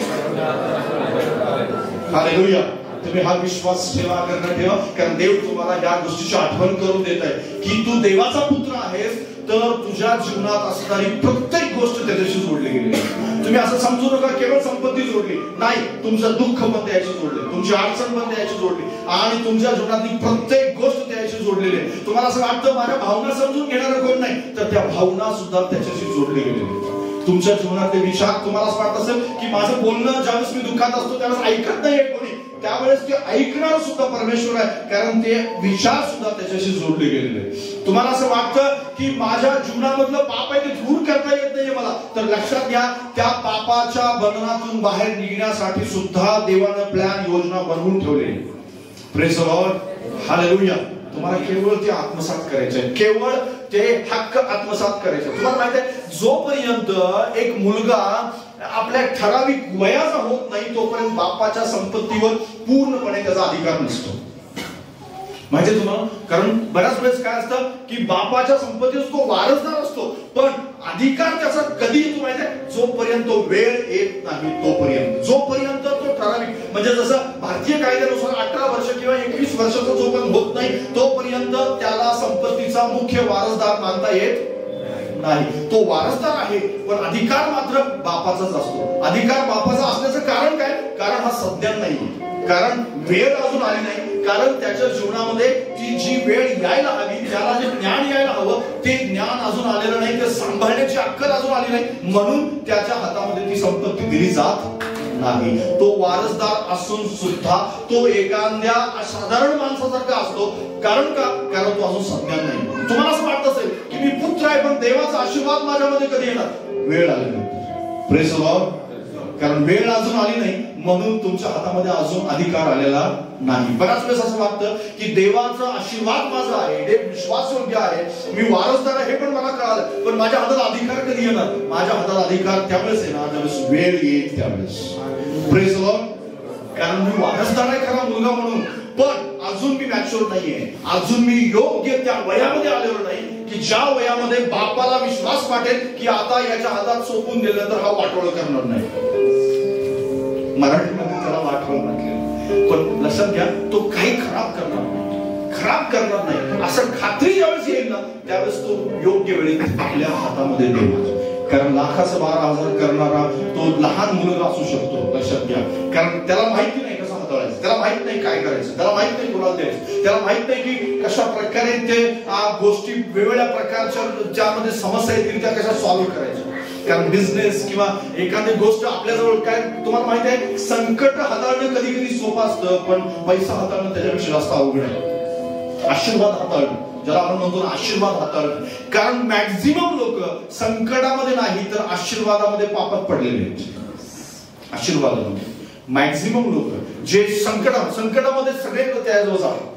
Speaker 1: हालेलुया. तुम्ही हा विश्वास ठेवा, ठेवा, कारण देव तुम्हाला या गोष्टीची आठवण करून देत आहे की तू देवाचा पुत्र आहेस, तर तुझ्या जीवनात असणारी प्रत्येक गोष्ट त्याच्याशी जोडली गेली. तुम्ही असं समजू नका केवळ संपत्ती जोडली नाही, तुमचं दुःख पण त्याशी जोडले, तुमची अडचण पण त्याशी जोडली, आणि तुमच्या जीवनातली प्रत्येक गोष्ट त्याशी जोडलेली आहे. तुम्हाला असं वाटतं माझ्या भावना समजून घेणारं कोण नाही, तर त्या भावना सुद्धा त्याच्याशी जोडले गेलेले. तुमच्या जीवनातले विचार, तुम्हाला असं वाटत असेल की माझं बोलणं ज्यावेळेस मी दुःखात असतो त्यावेळेस ऐकत नाहीये कोणी, त्यावेळेस ते ऐकणार सुद्धा परमेश्वर आहे, कारण ते विचार सुद्धा त्याच्याशी जोडले गेलेले. तुम्हाला असं वाटतं की माझ्या जीवनामधलं पाप आहे ते दूर करता येत नाहीये मला, तर लक्षात घ्या त्या पापाच्या बंधनातून बाहेर निघण्यासाठी सुद्धा देवानं प्लॅन, योजना बनवून ठेवले. Praise the Lord. हालेलुया. तुम्हाला केवळ ते आत्मसात करायचे, केवळ ते हक्क आत्मसात करायचे. तुम्हाला माहिती आहे जोपर्यंत एक मुलगा आपल्या ठराविक वयाचा होत नाही तोपर्यंत बापाच्या संपत्तीवर पूर्णपणे त्याचा अधिकार नसतो. माहिती तुम्हाला, कारण बऱ्याच वेळेस काय असतं की बापाच्या संपत्तीवर तो वारसदार असतो, पण अधिकार त्याचा कधी येतो माहिती आहे? जोपर्यंत तो वेळ येत नाही तोपर्यंत, जोपर्यंत तो ठराविक, म्हणजे जसं भारतीय कायद्यानुसार 18 वर्ष किंवा 21 वर्षाचा जोपर्यंत होत नाही तोपर्यंत त्याला संपत्तीचा मुख्य वारसदार मानता येत नाही. तो वारसदार आहे पण अधिकार मात्र बापाचाच असतो. अधिकार बापाचा असण्याचं कारण काय? कारण हा सज्ञान नाही, कारण वेळ अजून आली नाही, कारण त्याच्या जीवनामध्ये ती जी वेळ यायला हवी, त्याला जे ज्ञान यायला हवं ते ज्ञान अजून आलेलं नाही, ते सांभाळण्याची अक्कल अजून आली नाही, म्हणून त्याच्या हातामध्ये ती संपत्ती दिली जात नाही. तो वारसदार असून सुद्धा तो एखाद्या असाधारण माणसासारखा असतो. कारण का? कारण तो अजून सज्ञान नाही. तुम्हाला असं वाटत असेल की मी पुत्र आहे पण देवाचा आशीर्वाद माझ्यामध्ये कधी येणार? वेळ आली नाही. Praise the Lord. कारण वेळ अजून आली नाही म्हणून तुमच्या हातामध्ये अजून अधिकार आलेला नाही. बऱ्याच वेळेस असं वाटतं की देवाचा आशीर्वाद माझा आहे, देव विश्वासयोग्य आहे, मी वारसदार आहे, हे पण मला कळालं, पण माझ्या हातात अधिकार कधी येणार? माझ्या हातात अधिकार त्यावेळेस येणार ज्यावेळेस वेळ येईल त्यावेळेस. Praise the Lord. कारण मी वारसदार आहे खरा मुलगा म्हणून, पण अजून मी मॅच्युअर नाहीये, अजून मी योग्य त्या वयामध्ये आलेलो नाही की ज्या वयामध्ये बापाला विश्वास वाटेल की आता याच्या हातात सोपून दिलं तर हा वाटोळ करणार नाही. मराठीमध्ये त्याला वाटोळ म्हटलं, पण लक्षात घ्या तो काही खराब करणार नाही, खराब करणार नाही असं खात्री ज्यावेळेस येईल ना त्यावेळेस तो योग्य वेळी आपल्या हातामध्ये देणार. कारण लाखाचं 12,000 करणारा तो लहान मुलगा असू शकतो. लक्षात घ्या, कारण त्याला माहिती नाही कसं हाताळायचं, त्याला माहित नाही काय करायचं, त्याला माहित नाही कोणाला द्यायचं, त्याला माहित नाही की कशा प्रकारे ते गोष्टी वेगवेगळ्या प्रकारच्या ज्यामध्ये समस्या येतील त्या कशा सॉल्व्ह करायच्या. कारण बिझनेस किंवा एखादी गोष्ट आपल्याजवळ काय तुम्हाला माहिती आहे, संकट हाताळणं कधी कधी सोपं असतं पण पैसा हाताळणं त्याच्यापेक्षा जास्त अवघड आहे. आशीर्वाद हाताळणं, ज्याला आपण म्हणतो आशीर्वाद हाताळणं, कारण मॅक्झिमम लोक संकटामध्ये नाही तर आशीर्वादामध्ये पापात पडलेले आहेत. आशीर्वादामध्ये मॅक्झिमम लोक जे संकटामध्ये सगळे त्याजवळ जातात,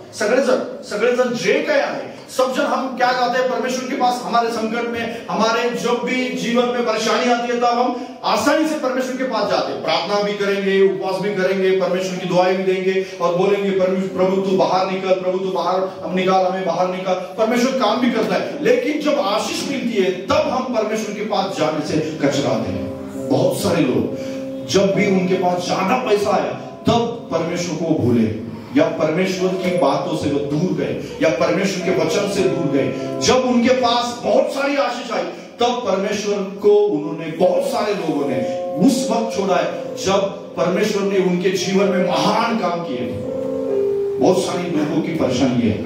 Speaker 1: सगळेजण जे काय आहे, सब जन हम क्या जाते हैं परमेश्वर के पास हमारे संकट में, हमारे जब भी जीवन में परेशानी आती है तब हम आसानी से परमेश्वर के पास जाते हैं, प्रार्थना भी करेंगे, उपवास भी करेंगे, परमेश्वर की दुआएं भी देंगे और बोलेंगे प्रभु तू बाहर निकल, प्रभु तू बाहर निकाल, हमें बाहर निकाल. परमेश्वर काम भी करता है, लेकिन जब आशीष मिलती है तब हम परमेश्वर के पास जाने से कचराते हैं. बहुत सारे लोग जब भी उनके पास ज्यादा पैसा आया तब परमेश्वर को भूले, या परमेश्वर की बातों से वो दूर गए, या परमेश्वर के वचन से दूर गए. जब उनके पास बहुत सारी आशीष आई तब परमेश्वर को उन्होंने, बहुत सारे लोगों ने उस वक्त छोड़ा है जब परमेश्वर ने उनके जीवन में महान काम किए. बहुत सारी लोगों की परेशानी है,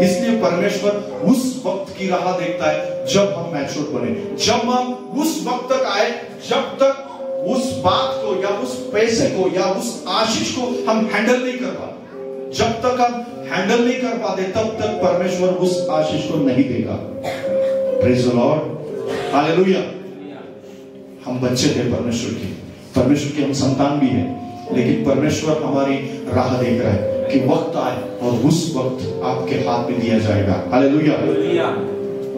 Speaker 1: इसलिए परमेश्वर उस वक्त की राह देखता है जब हम मैच्योर बने, जब हम उस वक्त तक आए जब तक उस बात को या उस पैसे को या उस आशीष को हम हैंडल नहीं कर पाते. जब तक हम हैंडल नहीं कर पाते तब तक परमेश्वर उस आशीष को नहीं देगा. Praise the Lord. हालेलुया. हम बच्चे थे परमेश्वर के हम संतान भी हैं, लेकिन परमेश्वर हमारी राह देख रहा है कि वक्त आए और उस वक्त आपके हाथ में दिया जाएगा. हालेलुया.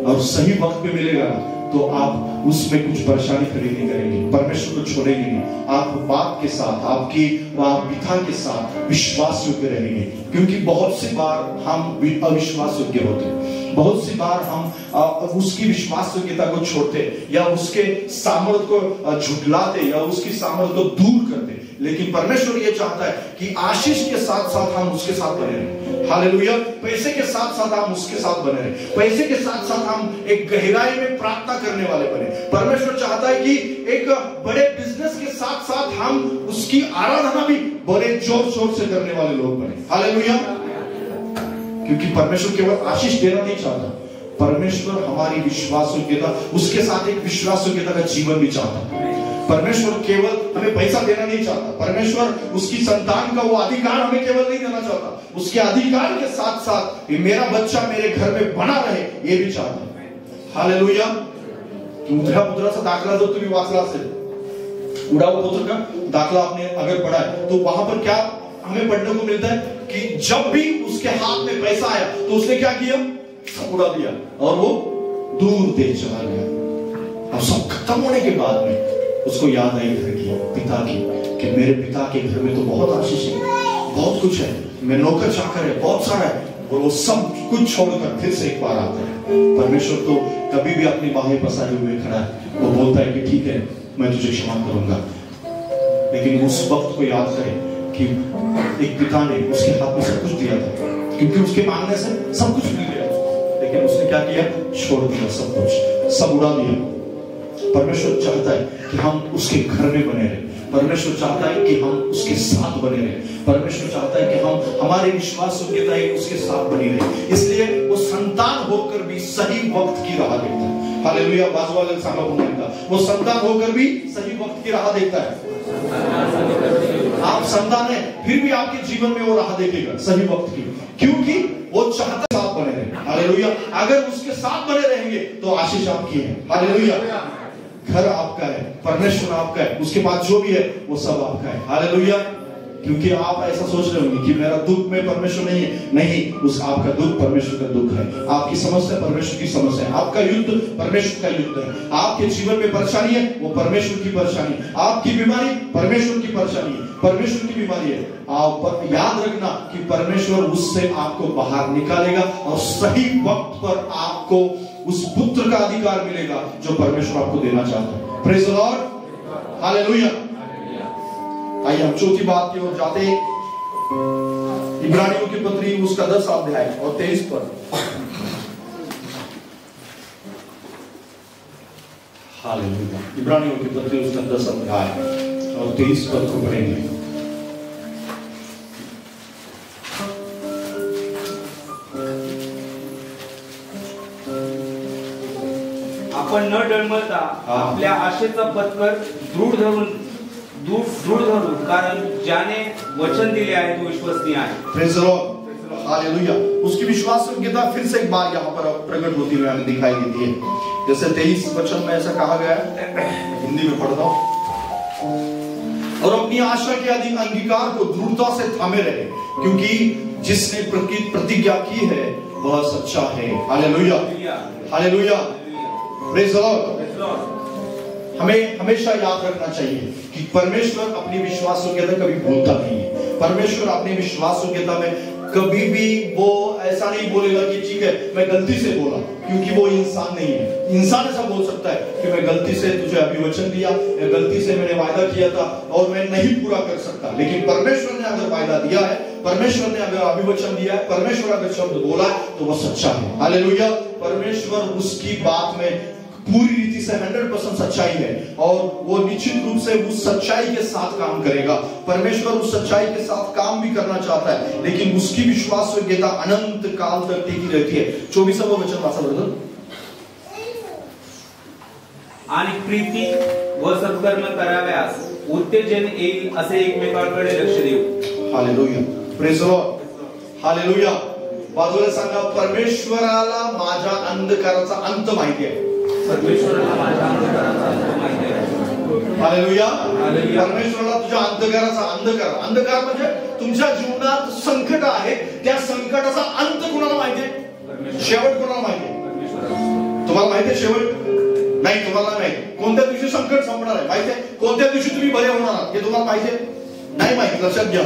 Speaker 1: और सही वक्त पे मिलेगा तो आप उसमें कुछ परेशानी खड़ी नहीं करेंगे, परमेश्वर को छोड़ेंगे नहीं, आप बाप के साथ, आपकी पिता के साथ विश्वास योग्य रहेंगे. क्योंकि बहुत सी बार हम अविश्वास योग्य होते हैं, बहुत सी बार हम उसकी विश्वास योग्यता को छोड़ते या उसके सामर्थ्य को झुठलाते या उसकी सामर्थ्य को दूर करते. लेकिन परमेश्वर ये चाहता है कि आशीष के साथ साथ हम उसके साथ बने रहें. हालेलुया. पैसे के साथ साथ हम उसके साथ बने रहें, पैसे के साथ साथ हम एक गहराई में प्रार्थना करने वाले बने. परमेश्वर चाहता है कि एक बड़े बिजनेस के साथ साथ हम उसकी आराधना भी बड़े जोर शोर से करने वाले लोग बने. हालेलुया. क्योंकि परमेश्वर केवल आशीष देना नहीं चाहता, परमेश्वर हमारी विश्वास योग्यता, उसके साथ एक विश्वास योग्यता का जीवन भी चाहता है. परमेश्वर केवल हमें पैसा देना नहीं चाहता, परमेश्वर उसकी संतान का वो अधिकार हमें केवल नहीं देना चाहता, उसके अधिकार के साथ साथ मेरा बच्चा मेरे घर में बना रहे ये भी चाहता है. हालेलुया. उधरा पुत्राचा दाखला जर तुम्ही वाचला असेल, उड़ाऊ पुत्र का दाखला आपने अगर पढ़ा है तो वहां पर क्या हमें पढ़ने को मिलता है कि जब भी उसके हाथ में पैसा आया तो उसने क्या किया, सब उड़ा दिया और वो दूर देश चला गया. अब सब खत्म होने के बाद में उसको याद आई घर की, पिता की, कि मेरे पिता के घर में तो बहुत आशीष है, बहुत कुछ है, मैं नौकर चाकर है, बहुत सारा है, और वो सब कुछ छोड़कर फिर से एक बार आता है। परमेश्वर तो कभी भी अपनी बाहें पसारे हुए खड़ा है, वो बोलता है कि ठीक है मैं तुझे क्षमा करूंगा, लेकिन उस वक्त को याद करें कि एक पिता ने उसके हाथ में सब कुछ दिया था, क्योंकि उसके मांगने से सब कुछ मिल गया, लेकिन उसने क्या किया? छोड़ दिया सब कुछ, सब उड़ा दिया। परमेश्वर चाहता है कि हम उसके घर में बने रहे, परमेश्वर चाहता है कि हम उसके साथ बने रहे, परमेश्वर चाहता है कि हम हमारे विश्वास योग्यता उसके साथ बनी रहे। इसलिए वो संतान होकर भी सही वक्त की राह देखता है। हालेलुया। बाजू वाले सांगा बोलता, वो संतान होकर भी सही वक्त की राह देखता है। आप संतान है, फिर भी आपके जीवन में वो राह देखेगा सही वक्त की, क्योंकि वो चाहता है साथ बने रहे। हालेलुया। अगर उसके साथ बने रहेंगे तो आशीष आपकी है। हालेलुया। घर आपका है, परमेश्वर आपका है, उसके बाद जो भी है वो सब आपका है। हालेलुया। क्योंकि आप ऐसा सोच रहे होंगे कि मेरा दुख में परमेश्वर नहीं है, नहीं, उस आपका दुख परमेश्वर का दुख है, आपकी समस्या परमेश्वर की समस्या है, आपका युद्ध परमेश्वर का युद्ध है, आपके जीवन में परेशानी है वो परमेश्वर की परेशानी है, आपकी बीमारी परमेश्वर की परेशानी है, परमेश्वर की बीमारी है। आप याद रखना कि परमेश्वर उससे आपको बाहर निकालेगा और सही वक्त पर आपको उस पुत्र का अधिकार मिलेगा जो परमेश्वर आपको देना चाहता है। Praise the Lord. हालेलुया। आइए हम चौथी बात की ओर जाते हैं। इब्रानियों की पत्री उसका 10 अध्याय और 23 पद। हालेलुया। इब्रानियों की पत्री उसका 10 अध्याय और 23 पद को पढ़ेंगे।
Speaker 2: आपण न डळमळता आपल्या आशेचा पत्कर दृढ धरू, कारण ज्याने वचन दिले आहे तो विश्वसनीय आहे। Praise the Lord.
Speaker 1: हालेलुया। उसकी विश्वास योग्यता फिर से एक बार यहाँ पर प्रकट होती हुई हमें दिखाई देती है। जैसे 23 वचन में ऐसा कहा गया है, हिंदी में पढ़ता हूँ, और अपनी आशा के अंगीकार को दृढ़ता से थामे रहे, क्योंकि जिसने प्रतिज्ञा की है वह सच्चा है। Hallelujah. Hallelujah. Praise the Lord. हमें हमेशा याद रखना चाहिए कि परमेश्वर अपनी विश्वास योग्यता कभी भूलता नहीं है। परमेश्वर अपनी विश्वास योग्यता में कभी भी वो ऐसा नहीं बोलेगा कि ठीक है मैं गलती से बोला, क्योंकि वो इंसान नहीं है। इंसान ऐसा बोल सकता है कि मैं गलती से तुझे अभिवचन दिया, गलती से मैंने वायदा किया था और मैं नहीं पूरा कर सकता, लेकिन परमेश्वर ने अगर वायदा दिया है, परमेश्वर ने अगर अभिवचन दिया है, परमेश्वर अगर शब्द बोला है तो वो सच्चा है। हालेलुया। परमेश्वर उसकी बात में पूरी रीति से 100% सच्चाई है और वो निश्चित रूप से उस सच्चाई के साथ काम करेगा। परमेश्वर उस सच्चाई के साथ काम भी करना चाहता है, लेकिन उसकी विश्वास योग्यता अनंत काल तक टिकी रहती है। 24वां वचन वाचा बरोबर।
Speaker 2: आणि प्रीती व सत्कर्म कराव्यास उत्तेजन येईल असे एकमेकांकडे लक्ष देऊ।
Speaker 1: Hallelujah. Praise the Lord. Hallelujah. बाजूला सांगा, परमेश्वराला माझ्या अंधकाराचा अंत माहिती आहे। हालेलुया। परमेश्वराला तुझ्या अंधकार म्हणजे तुमच्या जीवनात संकट आहे, त्या संकटाचा अंत कुणाला माहिती आहे? शेवट कुणाला माहिती आहे? तुम्हाला माहिती आहे शेवट? नाही, तुम्हाला माहिती। कोणत्या दिवशी संकट संपणार आहे माहिती आहे? कोणत्या दिवशी तुम्ही बरे होणार आहात हे तुम्हाला माहिती आहे? नाही माहिती, लक्षात घ्या,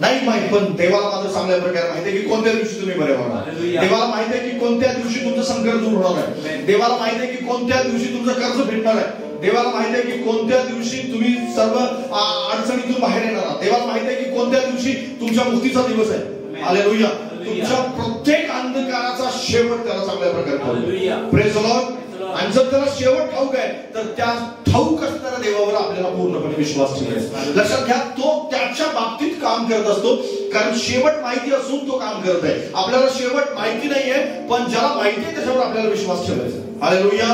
Speaker 1: नाही माहिती। पण देवाला मात्र चांगल्या प्रकारे माहिती आहे की कोणत्या दिवशी तुम्ही बरे होणार, देवाला माहिती आहे की कोणत्या दिवशी तुमचं संकट दूर होणार आहे, देवाला माहिती आहे की कोणत्या दिवशी तुमचं कर्ज भेटणार आहे, देवाला माहिती आहे की कोणत्या दिवशी तुम्ही सर्व अडचणीतून बाहेर येणार आहात, देवाला माहिती आहे की कोणत्या दिवशी तुमच्या मुक्तीचा दिवस आहे। हालेलुया। तुमच्या प्रत्येक अंधकाराचा शेवट त्याला चांगल्या प्रकारे ठाऊक। Praise the Lord. आणि जर त्याला शेवट ठाऊक आहे तर त्या ठाऊक असणाऱ्या देवावर आपल्याला पूर्णपणे विश्वास ठेवायचा। लक्षात घ्या, तो त्याच्या बाबतीत काम करत असतो, कारण शेवट माहिती असून तो काम करत आहे। आपल्याला शेवट माहिती नाहीये, पण ज्याला माहिती आहे त्याच्यावर आपल्याला विश्वास ठेवायचा। हालेलुया।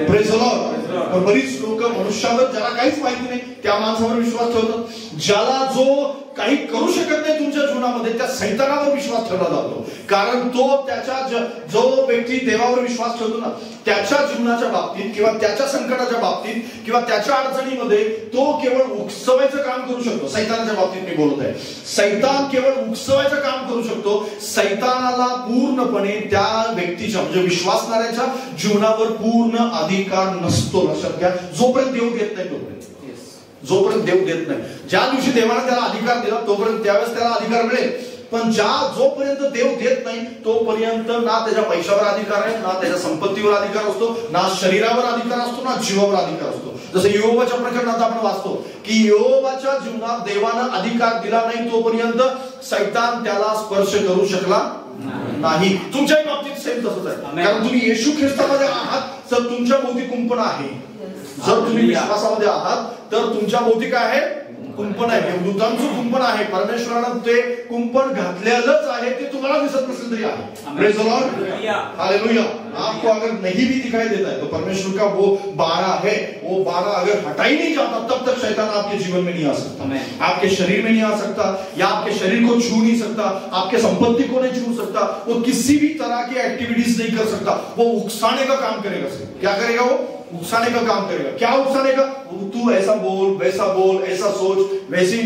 Speaker 1: Praise the Lord. पण बरीच लोक मनुष्यावर ज्याला काहीच माहिती नाही त्या माणसावर विश्वास ठेवतात. ज्याला जो काही करू शकत नाही तुमच्या जीवनामध्ये, त्या सैतानावर विश्वास ठेवला जातो. कारण तो त्याच्या जो व्यक्ती देवावर विश्वास ठेवतो ना, त्याच्या जीवनाच्या बाबतीत किंवा त्याच्या संकटाच्या बाबतीत किंवा त्याच्या अडचणीमध्ये तो केवळ उकसवायचं काम करू शकतो. सैतानाच्या बाबतीत मी बोलत आहे. सैतान केवळ उकसवायचं काम करू शकतो. सैतानाला पूर्णपणे त्या व्यक्तीच्या म्हणजे विश्वासणाऱ्याच्या जीवनावर पूर्ण अधिकार नसतो. लक्षात घ्या, जोपर्यंत देव देत नाही तोपर्यंत. जोपर्यंत देव देत नाही, ज्या दिवशी देवाने त्याला अधिकार दिला तोपर्यंत त्यावेळेस त्याला अधिकार मिळेल. पण जोपर्यंत देव देत नाही तोपर्यंत ना त्याच्या पैशावर अधिकार आहे, ना त्याच्या संपत्तीवर अधिकार असतो, ना शरीरावर अधिकार असतो, ना जीवावर अधिकार असतो. जसं योबाच्या प्रकरणात आपण वाचतो की योबाच्या जीवनात देवानं अधिकार दिला नाही तोपर्यंत सैतान त्याला स्पर्श करू शकला नाही. तुमच्याही बाबतीत सेम तसंच आहे. कारण तुम्ही येशू ख्रिस्तामध्ये आहात तर तुमच्या भोवती कुंपण आहे. जर तुम्ही विश्वासामध्ये आहात तर तुमच्या भोवती काय आहे? कुंपण आहे. दूतांचं कुंपण आहे. परमेश्वरानं ते कुंपण घातलेलंच आहे. ते तुम्हाला दिसत नसेल तरी आहे. Praise the Lord, hallelujah. आपको अगर नहीं भी दिखाई देता है तो परमेश्वर का वो बाड़ा है, वो बाड़ा अगर हटा ही नहीं जाता तब तक शैतान आपके जीवन में नहीं आ सकता, आपके शरीर में नहीं आ सकता, या आपके शरीर को छू नहीं सकता, आपके संपत्ति को नहीं छू सकता, वो किसी भी तरह की एक्टिविटीज नहीं कर सकता. वो उकसाने का काम करेगा. क्या करेगा? वो उकसाने का काम करेगा. क्या उकसाने का? तू ऐसा बोल, वैसा बोल, ऐसा सोच, वैसी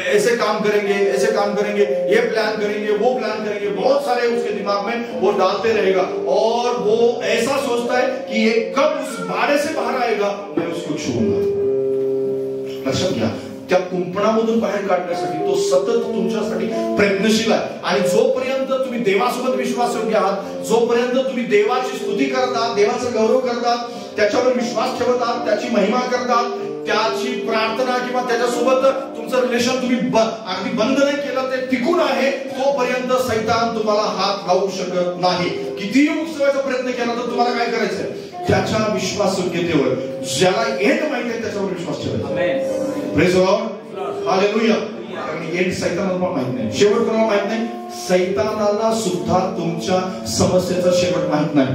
Speaker 1: ऐसे काम करेंगे, ऐसे काम करेंगे, ये प्लान करेंगे, वो प्लान करेंगे, बहुत सारे उसके दिमाग में वो डालते रहेगा. और वो ऐसा सोचता है कि ये कब उस बाड़े से बाहर आएगा, मैं उसको छूऊंगा. लक्षात घ्या, त्या कुंपणामधून बाहेर काढण्यासाठी तो सतत तुमच्यासाठी प्रयत्नशील आहे. आणि जोपर्यंत तुम्ही देवासोबत विश्वासयोग्य आहात, जोपर्यंत तुम्ही देवाची स्तुती करतात, देवाचा गौरव करतात, त्याच्यावर विश्वास ठेवतात, त्याची महिमा करतात, त्याची प्रार्थना किंवा त्याच्यासोबत तुमचं रिलेशन तुम्ही अगदी बंद नाही केलं, ते टिकून आहे, तोपर्यंत सैतान तुम्हाला हात लावू शकत नाही. कितीही उकसवायचा प्रयत्न केला तर तुम्हाला काय करायचंय? त्याच्या विश्वासयोग्यतेवर, ज्याला एंड माहिती आहे त्याच्यावर विश्वास ठेवायचा. Praise the Lord, hallelujah. कारण एंड सैतानाला पण माहित नाही, शेवट कोणाला माहित नाही. सैतानाला सुद्धा तुमच्या समस्येचा शेवट माहित नाही.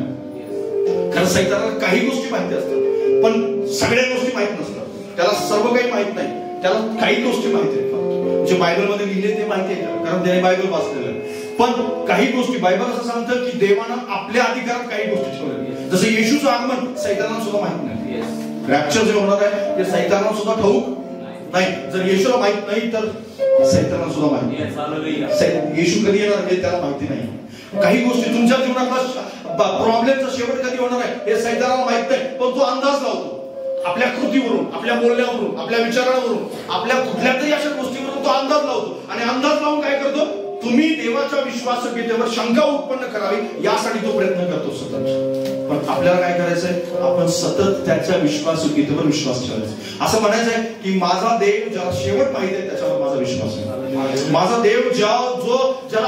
Speaker 1: कारण सैतानाला काही गोष्टी माहिती असतात पण सगळ्या गोष्टी माहित नसतात. त्याला सर्व काही माहित नाही, त्याला काही गोष्टी माहिती आहेत. जे बायबलमध्ये लिहिले ते माहिती आहे कारण त्याने बायबल वाचलेलं आहे. पण काही गोष्टी बायबल असं सांगतं की देवानं आपल्या अधिकारात काही गोष्टी ठेवल्या. जसं येशूचं आगमन सैतानाला सुद्धा माहित नाही. रॅप्चर जे होणार आहे ते सैतानाला सुद्धा ठाऊक नाही. जर येशूला माहित नाही तर सैतानाला सुद्धा माहित नाही. येशू कधी येणार हे त्याला माहिती नाही. काही गोष्टी तुमच्या जीवनातला प्रॉब्लेमचा शेवट कधी होणार आहे हे सैतानाला माहित नाही, पण तो अंदाज लावतो. आपल्या कृतीवरून, आपल्या बोलण्यावरून, आपल्या विचारावरून, आपल्या कुठल्या तरी अशा गोष्टीवरून तो अंदाज लावतो. आणि अंदाज लावून काय करतो? तुम्ही देवाच्या विश्वासयोग्यतेवर शंका उत्पन्न करावी यासाठी तो प्रयत्न करतो सतत. पण आपल्याला काय करायचंय? आपण सतत त्याच्या विश्वासयोग्यतेवर विश्वास ठेवायचा. असं म्हणायचंय की माझा देव ज्याला शेवट माहिती आहे त्याच्यावर माझा विश्वास आहे. माझा देव ज्याला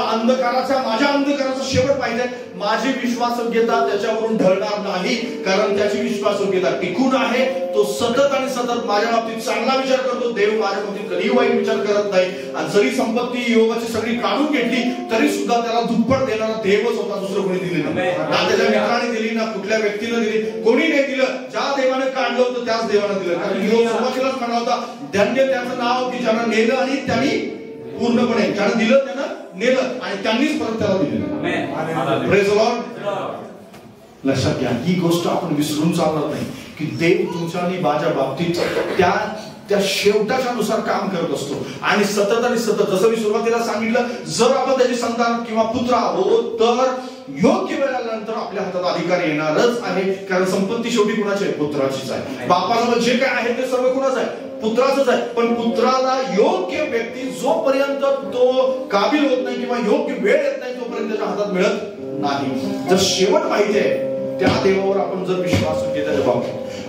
Speaker 1: माझ्या अंधकाराचा शेवट माहिती आहे, माझी विश्वासयोग्यता त्याच्यावरून ढळणार नाही. कारण त्याची विश्वासयोग्यता टिकून आहे. तो सतत आणि सतत माझ्या बाबतीत चांगला विचार करतो. देव माझ्या बाबतीत कधीही वाईट विचार करत नाही. आणि जरी संपत्ती योगाची सगळी काढून घेतली तरी सुद्धा त्याला दुप्पट देणारा देवच होता. दुसरं कोणी दिली नाही. ना त्याच्या मित्राने दिली, ना कुठल्या व्यक्तीने दिली, कोणी नाही दिलं. ज्या देवाने काढलं होतं त्याच देवाने दिलं. कारण योग सुरुवातीलाच म्हणला होता, धन्य त्याचं नाव की ज्यानं नेलं आणि त्यांनी पूर्णपणे, ज्यानं दिलं त्यानं नेलं आणि त्यांनीच परत त्याला दिलं. Praise the Lord. लक्षात घ्या, ही गोष्ट आपण विसरून चालणार नाही की देव तुमच्या आणि माझ्या बाबतीत त्या शेवटाच्या नुसार काम करत असतो. आणि सतत आणि सतत, जसं मी सुरुवातीला सांगितलं, जर आपण त्याची संतान किंवा पुत्र आहोत तर योग्य वेळ आल्यानंतर आपल्या हातात अधिकार येणारच आहे. कारण संपत्ती शेवटी कुणाची आहे? पुत्राचीच आहे. बापाजवळ जे काय आहे ते सर्व कुणाच आहे? पुत्राचंच आहे. पण पुत्राला योग्य व्यक्ती जोपर्यंत तो काबिल होत नाही किंवा योग्य वेळ येत नाही तोपर्यंत त्याच्या हातात मिळत नाही. जर शेवट माहिती आहे त्या देवावर आपण जर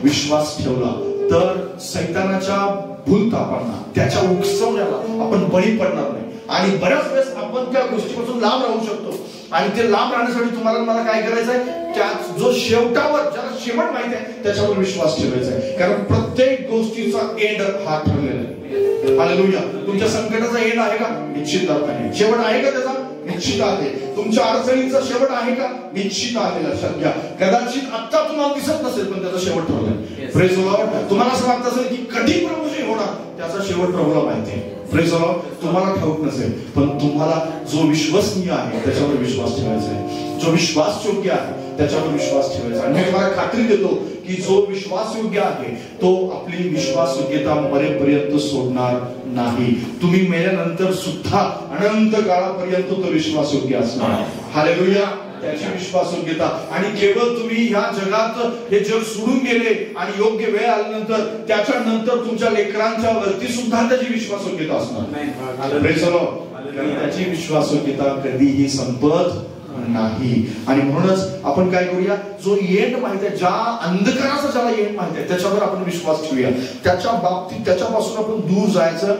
Speaker 1: विश्वास ठेवला तर सैतानाच्या भूलथापांना, त्याच्या उकसवण्याला आपण बळी पडणार नाही. आणि बऱ्याच वेळेस आपण त्या गोष्टीपासून लांब राहू शकतो. आणि ते लांब राहण्यासाठी तुम्हाला मला काय करायचंय? त्या जो शेवटावर, ज्याला शेवट माहिती आहे त्याच्यावर विश्वास ठेवायचा आहे. कारण प्रत्येक गोष्टीचा एंड हा ठरलेला आहे. हालेलुया. तुमच्या संकटाचा एंड आहे का? निश्चित अर्थ आहे. शेवट आहे का त्याचा? निश्चित आहे. तुमच्या अडचणीचा शेवट आहे का? निश्चित आहे. लक्षात घ्या. कदाचित आता तुम्हाला दिसत नसेल पण त्याचा शेवट ठरलाय. Praise the Lord. तुम्हाला असं वाटत असेल की कधी प्रभू जे होणार त्याचा शेवट प्रभूला माहिती आहे. Praise the Lord. तुम्हाला ठाऊक नसेल पण तुम्हाला जो विश्वसनीय आहे त्याच्यावर विश्वास ठेवायचा आहे. जो विश्वास योग्य आहे त्याच्यावर विश्वास ठेवायचा. आणि मी तुम्हाला खात्री देतो की जो विश्वास योग्य आहे तो आपली विश्वास योग्यता मरेपर्यंत सोडणार नाही. तुम्ही मेल्यानंतर सुद्धा अनंत काळापर्यंत तो विश्वास योग्य असणार. हालेलुया. त्याची विश्वास योग्यता. आणि केवळ तुम्ही ह्या जगात हे जग सोडून गेले आणि योग्य वेळ आल्यानंतर त्याच्यानंतर तुमच्या लेकरांच्या वरती सुद्धा त्याची विश्वास योग्यता असणार. Praise the Lord. त्याची विश्वास योग्यता कधीही संपत नाही. आणि म्हणूनच आपण काय करूया, जो एंड माहिती आहे, ज्या अंधकाराचा ज्याला एंड माहिती आहे त्याच्यावर आपण विश्वास ठेवूया. त्याच्या बाबतीत त्याच्यापासून आपण दूर जायचं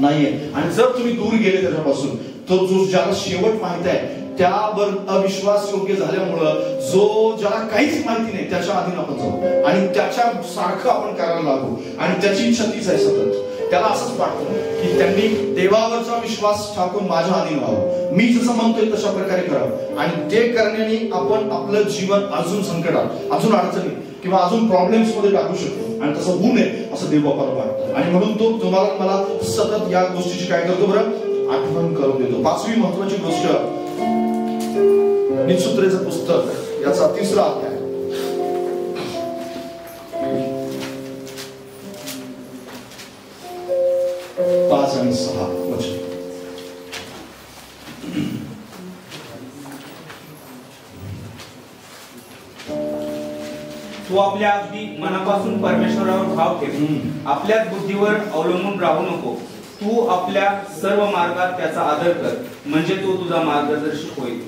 Speaker 1: नाहीये. आणि जर तुम्ही दूर गेले त्याच्यापासून तो जो ज्याला शेवट माहिती आहे त्यावर अविश्वास योग्य झाल्यामुळं जो ज्याला काहीच माहिती नाही त्याच्या अधीन आपण जाऊ आणि त्याच्या सारखं आपण करायला लागू. आणि त्याची इच्छा तीच आहे सतत. त्याला असंच वाटतं की त्यांनी देवावरचा विश्वास टाकून माझ्या अधीन व्हावं, मी जसं म्हणतोय तशा प्रकारे करावं. आणि ते करण्याने आपण आपलं जीवन अजून संकटात, अजून अडचणी किंवा अजून प्रॉब्लेम्स मध्ये टाकू शकतो. आणि तसं होऊ नये असं देव बापाला वाटतं. आणि म्हणून तो तुम्हाला मला सतत या गोष्टीची काय करतो बरं, आठवण करून देतो. पाचवी महत्वाची गोष्ट, नीतिसूत्रेचं पुस्तक याचा 3रा अध्याय 5 आणि 6 वचन.
Speaker 2: तू आपल्या अगदी मनापासून परमेश्वरावर भाव ठेव. आपल्याच बुद्धीवर अवलंबून राहू नको. तू आपल्या सर्व मार्गात त्याचा आदर कर, म्हणजे तो तुझा मार्गदर्शक होईल.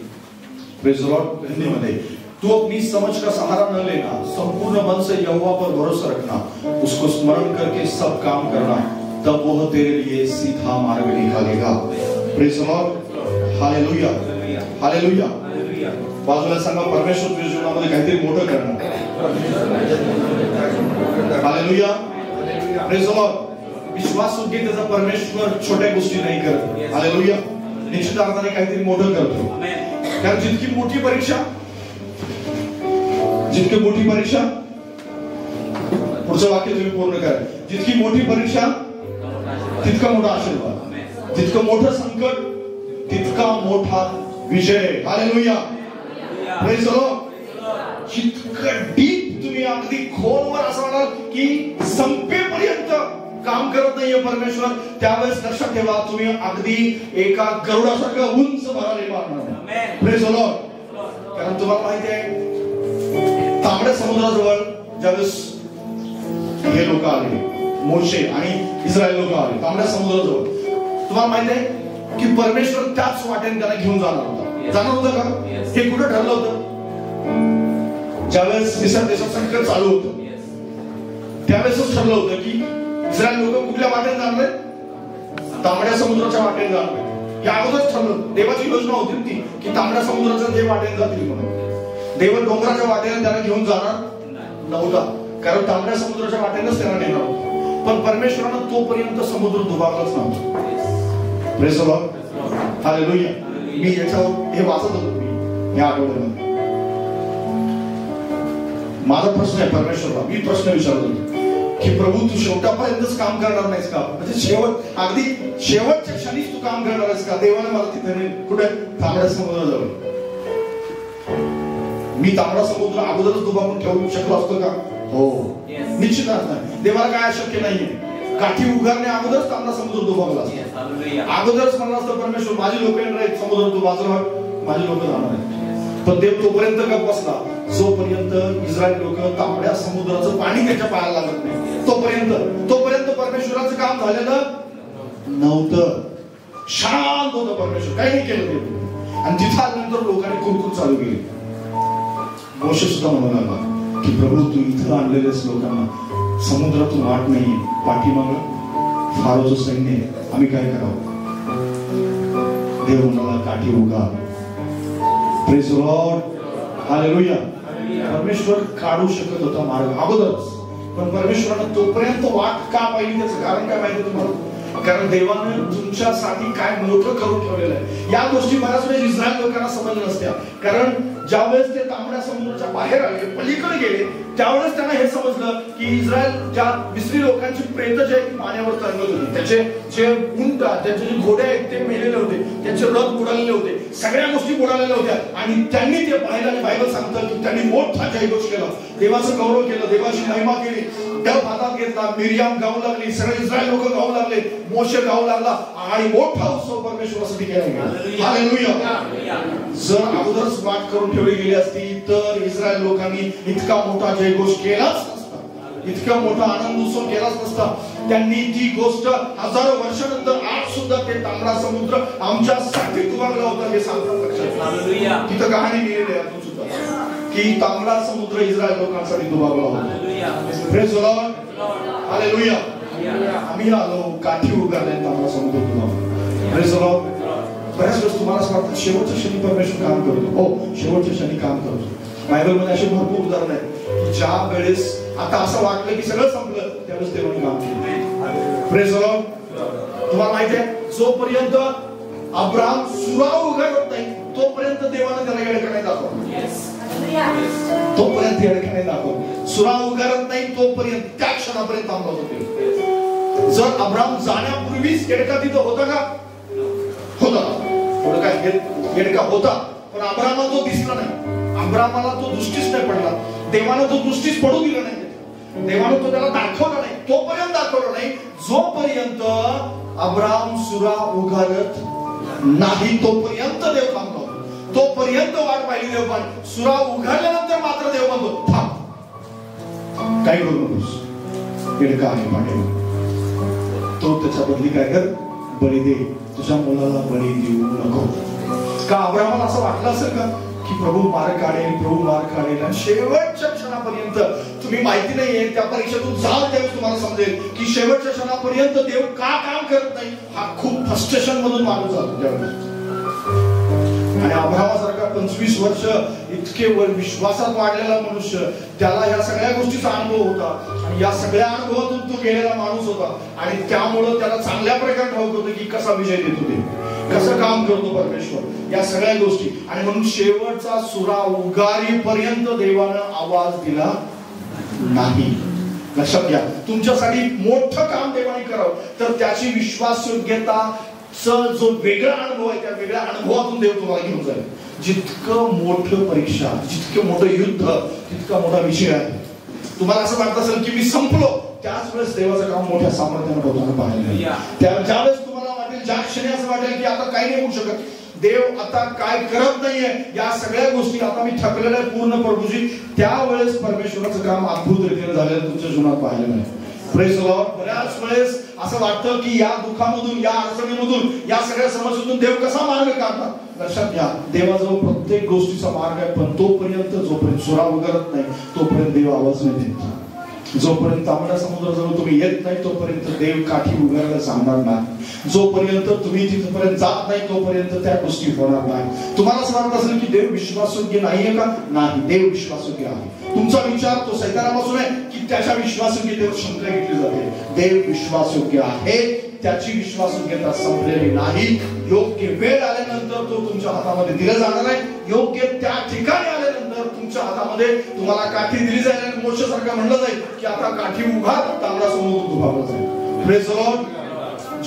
Speaker 1: Praise the Lord. हिंदीमध्ये, तू अपनी समझ का सहारा न लेना, संपूर्ण मन से यहोवा पर भरोसा रखना, उसको स्मरण करके सब काम करना, तब वह तेरे लिए सीधा मार्ग निकालेगा. Praise the Lord. Hallelujah. Hallelujah. बाजूला सांगा, परमेश्वर तुझ्या जीवनामध्ये काहीतरी मोठं करणार. हालेलुया. Praise the Lord. विश्वास योग्य त्याचा परमेश्वर छोट्या गोष्टी नाही करत. हालेलुया. निश्चित अर्थाने काहीतरी मोठं करतो. कारण जितकी मोठी परीक्षा, पुढचं वाक्य तुम्ही पूर्ण करा. जितकी मोठी परीक्षा तितका मोठा आशीर्वाद, जितकं मोठं संकट तितका मोठा विजय. हालेलुया. Praise the Lord. जितकं डीप तुम्ही अगदी खोलवर असं म्हणाल की संपेपर्यंत काम करत नाहीये परमेश्वर, त्यावेळेस लक्षात ठेवा तुम्ही अगदी एका गरुडासारखं उंच भरारी मारणार. Praise the Lord. कारण तुम्हाला माहिती आहे, तांबड्या समुद्राजवळ ज्यावेळेस हे लोक आले, मोशे आणि इस्रायल लोक आले तांबड्या समुद्राजवळ, तुम्हाला माहिती आहे की परमेश्वर त्याच वाटेने त्यांना घेऊन जाणार होतं का? हे कुठं ठरलं होतं? ज्यावेळेस मिस्र देशात संकट चालू होतं त्यावेळेसच ठरलं होतं की इस्रायल लोक कुठल्या वाटेने जाणार, तांबड्या समुद्राच्या वाटेने जाणार. या अगोदरच ठरलं. देवाची योजना होती ती की तांबड्या समुद्राच्या जे वाटेने जातील म्हणून. देव डोंगराच्या वाटेने त्यांना घेऊन जाणार नव्हता, कारण तांबड्या समुद्राच्या वाटेनेच त्यांना नेणार होतं. पण परमेश्वरानं तोपर्यंत समुद्र दुभागलाच नव्हता. Praise the Lord. हालेलुया. मी याच्यावर हे वाचत होतो मी या आठवड्यामध्ये. माझा प्रश्न आहे परमेश्वरला, मी प्रश्न विचारतो की प्रभू तू शेवटापर्यंतच काम करणार नाहीस का? म्हणजे शेवट अगदी शेवटच्या क्षणीच तू काम करणार आहेस का? देवाने मला तिथे कुठे तांबड्या समुद्राजवळ, मी तांबडा समुद्र अगोदरच दुभागून ठेवू शकलो असतो का? हो, निश्चित नाही. देवाला काय अशक्य नाहीये. काठी उगारणे अगोदरच तांबडा समुद्र दुभागला असतो. अगोदरच म्हणलं असतं परमेश्वर माझी लोक येणार आहेत समुद्र तू बाजूला, माझी लोक जाणार आहेत. पण देव तोपर्यंत गप्प बसला जोपर्यंत इस्रायल लोक तांबड्या समुद्राचं पाणी त्याच्या पायाला लागत नाही तोपर्यंत परमेश्वराचं काम झालेलं नव्हतं. शांत होतं परमेश्वर, काही नाही केलं देव. आणि तिथं आल्यानंतर लोकांनी कुरकुर चालू केली. मोशे सुद्धा म्हणू लागला की प्रभू तू इथं आणलेलेस लोकांना, समुद्रातून वाट नाहीये, पाठीमागं फारोचं सैन्य आहे, आम्ही काय करावं? देव म्हणाला काठी उगा. Praise the Lord. हालेलुया. परमेश्वर काढू शकत होता मार्ग अगोदरच, पण परमेश्वरानं तोपर्यंत वाट का पाहिली त्याचं कारण काय माहिती तुम्हाला? कारण देवानं तुमच्यासाठी काय मोठं करून ठेवलेलं आहे.
Speaker 3: या गोष्टी बऱ्याच वेळेस इस्रायल लोकांना समजल्या नसत्या, कारण ज्यावेळेस ते तांबड्या समुद्राच्या बाहेर आले, पलीकडे गेले, त्यावेळेस त्यांना हे समजलं की इस्रायल ज्या मिस्री लोकांची प्रेत जे पाण्यावर तरंगत होती, त्याचे जे उंट, त्याचे जे घोडे आहेत ते मेलेले होते, त्यांचे रथ बुडालेले होते, सगळ्या गोष्टी बुडालेल्या होत्या. आणि त्यांनी ते पाहिलं आणि बायबल सांगतं की त्यांनी मोठा जयघोष केला, देवाचं गौरव केलं, देवाची महिमा केली, डब हातात घेतला, मिरियाम गाऊ लागली, सगळे इस्रायल लोक गाऊ लागले, मोशे गाऊ लागला आणि मोठा उत्सव परमेश्वरासाठी केला गेला. हालेलुया. जर अगोदरच वाट करून ठेवली गेली असती तर इस्रायल लोकांनी इतका मोठा जयघोष केलाच नसता, इतका मोठा आनंद उत्सव केलाच नसता. त्यांनी ती गोष्ट हजारो वर्षानंतर आज सुद्धा ते तांबडा समुद्र आमच्यासाठी दुभागला होता हे सांगतात लक्षात. तिथं कहाणी लिहिलेली आहे अजून सुद्धा की तांबडा समुद्र इस्रायल लोकांसाठी दुभागला होता. Praise the Lord. हालेलुया. आम्ही आलो काठी उगारले तांबडा समुद्र दुभागला. Praise the Lord. बऱ्याच वेळेस तुम्हाला असं वाटतं शेवटच्या क्षणी परमेश्वर काम करतो. हो, शेवटच्या क्षणी काम करतो. बायबलमध्ये असे भरपूर उदाहरण आहेत ज्या वेळेस आता असं वाटलं की सगळं संपलं त्यावेळेस देवाने काम केलं. Praise the Lord. तुम्हाला माहिती आहे जोपर्यंत अब्राहम सुरा उघडत नाही तोपर्यंत देवाने त्याला येडं नाही दाखवलं. तोपर्यंत येडं नाही दाखवलं. सुरा उघडत नाही तोपर्यंत त्या क्षणापर्यंत थांबला होता. जर अब्राहम जाण्यापूर्वीच येडका तिथं होता का? होता. थोडं काय येडका होता, पण अब्राहमाला तो दिसला नाही, अब्राहमाला तो दृष्टीच नाही पडला, देवानं तो दृष्टीच पडू दिला नाही, देवानं तो त्याला दाखवला नाही, तोपर्यंत दाखवलं नाही जोपर्यंत अब्राहम सुरा उघडत नाही तोपर्यंत देव थांबतो. तोपर्यंत वाट पाहिली देव, पण सुरा उघडल्यानंतर मात्र देव म्हणतो थांब, काही करू नकोस, येडका आहे पाठीवर, तो त्याच्या बदली काय कर, बळी दे, तुझ्या मुलाला बळी देऊ नको. का अब्राहमाला असं वाटलं असेल का की प्रभू मार्ग काढेल, प्रभू मार्ग काढेल, आणि शेवटच्या क्षणापर्यंत तुम्ही माहिती नाहीये त्या परीक्षेतून जाल त्यावेळेस तुम्हाला समजेल की शेवटच्या क्षणापर्यंत देव का काम करत नाही. हा खूप फ्रस्ट्रेशन मधून माणूस जातो त्यावेळेस. आणि अब्राहमासारखा 25 वर्ष इतके विश्वासात वाढलेला मनुष्य, त्याला ह्या सगळ्या गोष्टीचा अनुभव होता आणि या सगळ्या अनुभवातून तो गेलेला माणूस होता आणि त्यामुळं त्याला चांगल्या प्रकारे ठाऊक होतं की कसा विजय देतो ते, कसं काम करतो परमेश्वर, या सगळ्या गोष्टी. आणि म्हणून शेवटचा सुरा उगारीपर्यंत देवानं आवाज दिला नाही. लक्षात घ्या, तुमच्यासाठी मोठं काम देवाने करावं तर त्याची विश्वासयोग्यता जो वेगळा अनुभव आहे त्या वेगळ्या अनुभवातून देव तुम्हाला घेऊन जाईल. जितकं मोठं परीक्षा, जितकं मोठं युद्ध, तितका मोठा विषय आहे. तुम्हाला असं वाटत असेल की मी संपलो, त्याच वेळेस देवाचं काम मोठ्या सामर्थ्याने होताना पाहिलं. ज्यावेळेस तुम्हाला वाटेल, ज्या क्षणी असं वाटेल की आता काही नाही होऊ शकत, देव आता काय करत नाहीये, या सगळ्या गोष्टी आता मी थकलेला आहे पूर्ण प्रभूजी, त्यावेळेस परमेश्वराचं काम अद्भुत रीतीने झालेलं तुमच्या जीवनात पाहिलं नाही. Praise the Lord. बऱ्याच वेळेस असं वाटतं की या दुःखामधून, या अडचणीमधून, या सगळ्या समस्येतून देव कसा मार्ग काढतात. लक्षात घ्या, देवाजवळ प्रत्येक गोष्टीचा मार्ग आहे, पण तोपर्यंत जोपर्यंत सुरा उघडत नाही तोपर्यंत देव आवाज नाही देत. जोपर्यंत तांबड्या समुद्राजवळ तुम्ही येत नाही तोपर्यंत देव काठी उघडायला सांगणार नाही. जोपर्यंत तुम्ही तिथपर्यंत जात नाही तोपर्यंत त्या गोष्टी होणार नाही. तुम्हाला असं वाटत असेल की देव विश्वासयोग्य नाहीये का? नाही, देव विश्वासयोग्य आहे. तुमचा विचार तो सैतानापासून आहे की त्याच्या विश्वासयोग्यतेवर शंका घेतली जाते. देव विश्वासयोग्य आहे, त्याची विश्वासयोग्यता संपलेली नाही. योग्य वेळ आल्यानंतर तो तुमच्या हातामध्ये दिला जाणार आहे. योग्य त्या ठिकाणी आल्यानंतर तुमच्या हातामध्ये तुम्हाला काठी दिली जाईल आणि मोशेसारखं म्हणलं जाईल की आता काठी उघडा, तांबडा समुद्र दुभागला जाईल. Praise the Lord.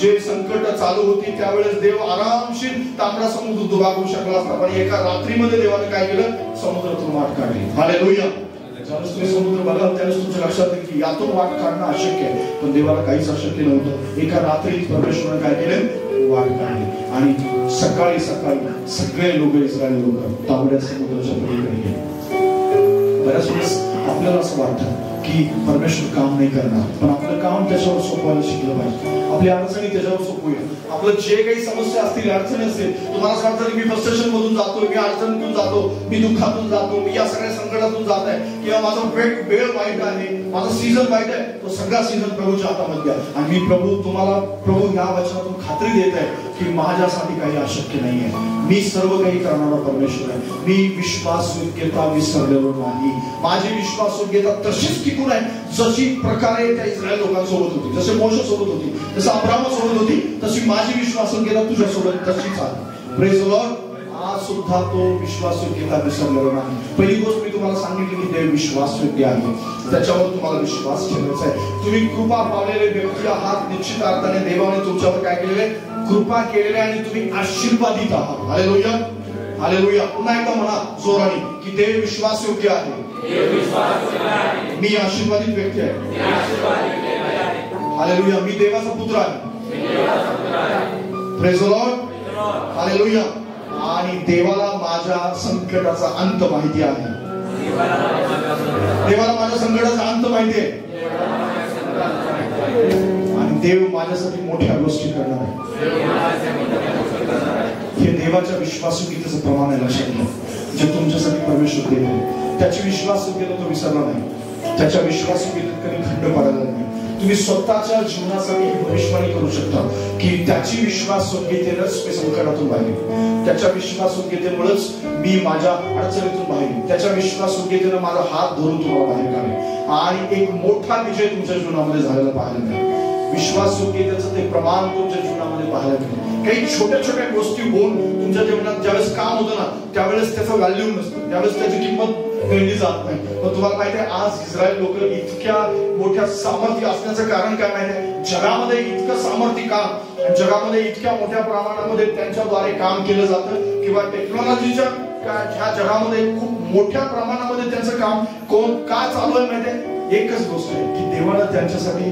Speaker 3: जे संकट चालू होती त्यावेळेस देव आरामशीर तांबडा समुद्र दुभागू शकला असता, पण एका रात्रीमध्ये देवाने काय केलं, समुद्रातून वाट काढली. हालेलुया. ज्यावेळेस तुम्ही समुद्र बघाल त्यावेळेस तुमच्या लक्षात येईल की यातून वाट काढणं अशक्य आहे, पण देवाला काहीच अशक्य नव्हतं. एका रात्रीत परमेश्वराने काय केलं, वाट काढली आणि सकाळी सकाळी सगळे लोक, इस्रायल लोक तांबड्या समुद्राच्या पलीकडे गेले. बऱ्याच वेळेस आपल्याला असं वाटतं की परमेश्वर काम नाही करणार, पण आपलं काम त्याच्यावर सोपवायला शिकलं पाहिजे. आपली अडचणी त्याच्यावर सोपवूया. आपलं जे काही समस्या असतील, अडचणी असतील, तुम्हाला असं वाटतं की मी फ्रस्ट्रेशन मधून जातो, मी अडचणीतून जातो, मी दुःखातून जातो, मी या सगळ्या संकटातून जात आहे, किंवा माझा वेळ वाईट आहे, माझा सीझन वाईट आहे, तो सगळा सीझन प्रभूच्या हातामध्ये आहे. आणि मी तुम्हाला प्रभू या वचनातून खात्री देत आहे की माझ्यासाठी काही अशक्य नाहीये. मी सर्व काही करणारा परमेश्वर आहे. मी विश्वासयोग्यता विसरलेलो नाही. माझी विश्वासयोग्यता तशीच टिकून आहे जशी प्रकारे त्या इस्रायल लोकांसोबत होती, जसे मोशे सोबत होती, जसं अब्राहम सोबत होती, तशी माझी विश्वासयोग्यता तुझ्यासोबत तशीच आहे. Praise the Lord. आज सुद्धा तो विश्वासयोग्यता विसरलेला नाही. पहिली गोष्ट मी तुम्हाला सांगितली की देव विश्वासयोग्य आहे, त्याच्यावर तुम्हाला विश्वास ठेवायचा आहे. तुम्ही कृपा पावलेले व्यक्ती आहात. निश्चित अर्थाने देवाने तुमच्यावर काय केलेले? कृपा केलेले आणि तुम्ही आशीर्वादित आहात. Hallelujah, hallelujah. पुन्हा एकदा म्हणा जोराने की देव विश्वासयोग्य आहे, मी आशीर्वादित व्यक्ती आहे. हालेलुया, मी देवाचा पुत्र आहे. Praise the Lord, hallelujah. आणि देवाला माझ्या संकटाचा अंत माहिती आहे. देवाला माझ्या संकटाचा अंत माहिती आहे आणि देव माझ्यासाठी मोठ्या गोष्टी करणार आहे. हे देवाच्या विश्वासयोग्यतेचं प्रमाण आहे. लक्षात घ्या, जे तुमच्यासाठी परमेश्वर देव आहे त्याची विश्वासयोग्यता तो विसरला नाही. त्याच्या विश्वासयोग्यतेत कधी खंड पडायला नाही. तुम्ही स्वतःच्या जीवनासाठी ही भविष्यवाणी करू शकता की त्याची विश्वासयोग्यतेनंच मी संकटातून बाहेर, त्याच्या विश्वासयोग्यतेमुळेच मी माझ्या अडचणीतून बाहेर, त्याच्या विश्वासयोग्यतेनं माझा हात धरून तुम्हाला बाहेर काढेल आणि एक मोठा विजय तुमच्या जीवनामध्ये झालेला पाहायला मिळेल. विश्वासयोग्यतेचं ते प्रमाण तुमच्या जीवनामध्ये पाहायला मिळेल. काही छोट्या छोट्या गोष्टी होऊन तुमच्या जीवनात ज्यावेळेस काम होतं ना त्यावेळेस त्याचं व्हॅल्यू नसतं, त्यावेळेस त्याची किंमत कळली जात नाही. पण तुम्हाला माहिती आहे आज इस्रायल लोक इतक्या मोठ्या सामर्थ्य असण्याचं कारण काय माहिती आहे? जगामध्ये इतकं सामर्थ्य काम, जगामध्ये इतक्या मोठ्या प्रमाणामध्ये त्यांच्याद्वारे काम केलं जातं किंवा टेक्नॉलॉजीच्या ह्या जगामध्ये खूप मोठ्या प्रमाणामध्ये त्यांचं काम का चालू आहे माहिती आहे? एकच गोष्ट आहे की देवानं त्यांच्यासाठी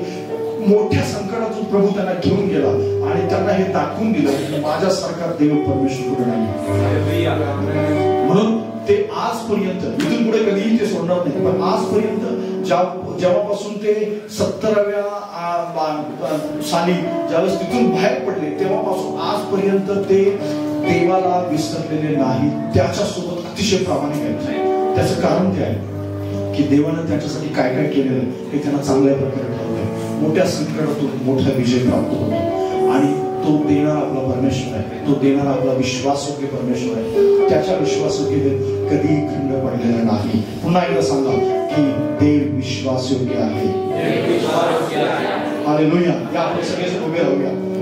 Speaker 3: मोठ्या संकटातून प्रभू त्यांना घेऊन गेला आणि त्यांना हे दाखवून दिलं की माझ्यासारखा देव परमेश्वर कुठे नाही. म्हणून ते आजपर्यंत, इथून पुढे कधीही ते सोडणार नाही, पण आजपर्यंत जेव्हापासून ते 70व्या साली ज्यावेळेस तिथून बाहेर पडले तेव्हापासून आजपर्यंत ते देवाला विसरलेले नाही. त्याच्यासोबत अतिशय प्रामाणिक आहेत. त्याचं कारण ते आहे की देवानं त्यांच्यासाठी काय काय केलेलं हे त्यांना चांगल्या प्रकारे ठरवलं. मोठ्या संकटातून मोठा विजय प्राप्त होतो आणि तो देणारा आपला परमेश्वर आहे, तो देणारा आपला विश्वासयोग्य परमेश्वर आहे. त्याच्या विश्वासयोग्यतेत कधी खंड पडलेला नाही. पुन्हा एकदा सांगा की देव विश्वासयोग्य आहे. हालेलुया. या आपण सगळेजण उभे राहूया.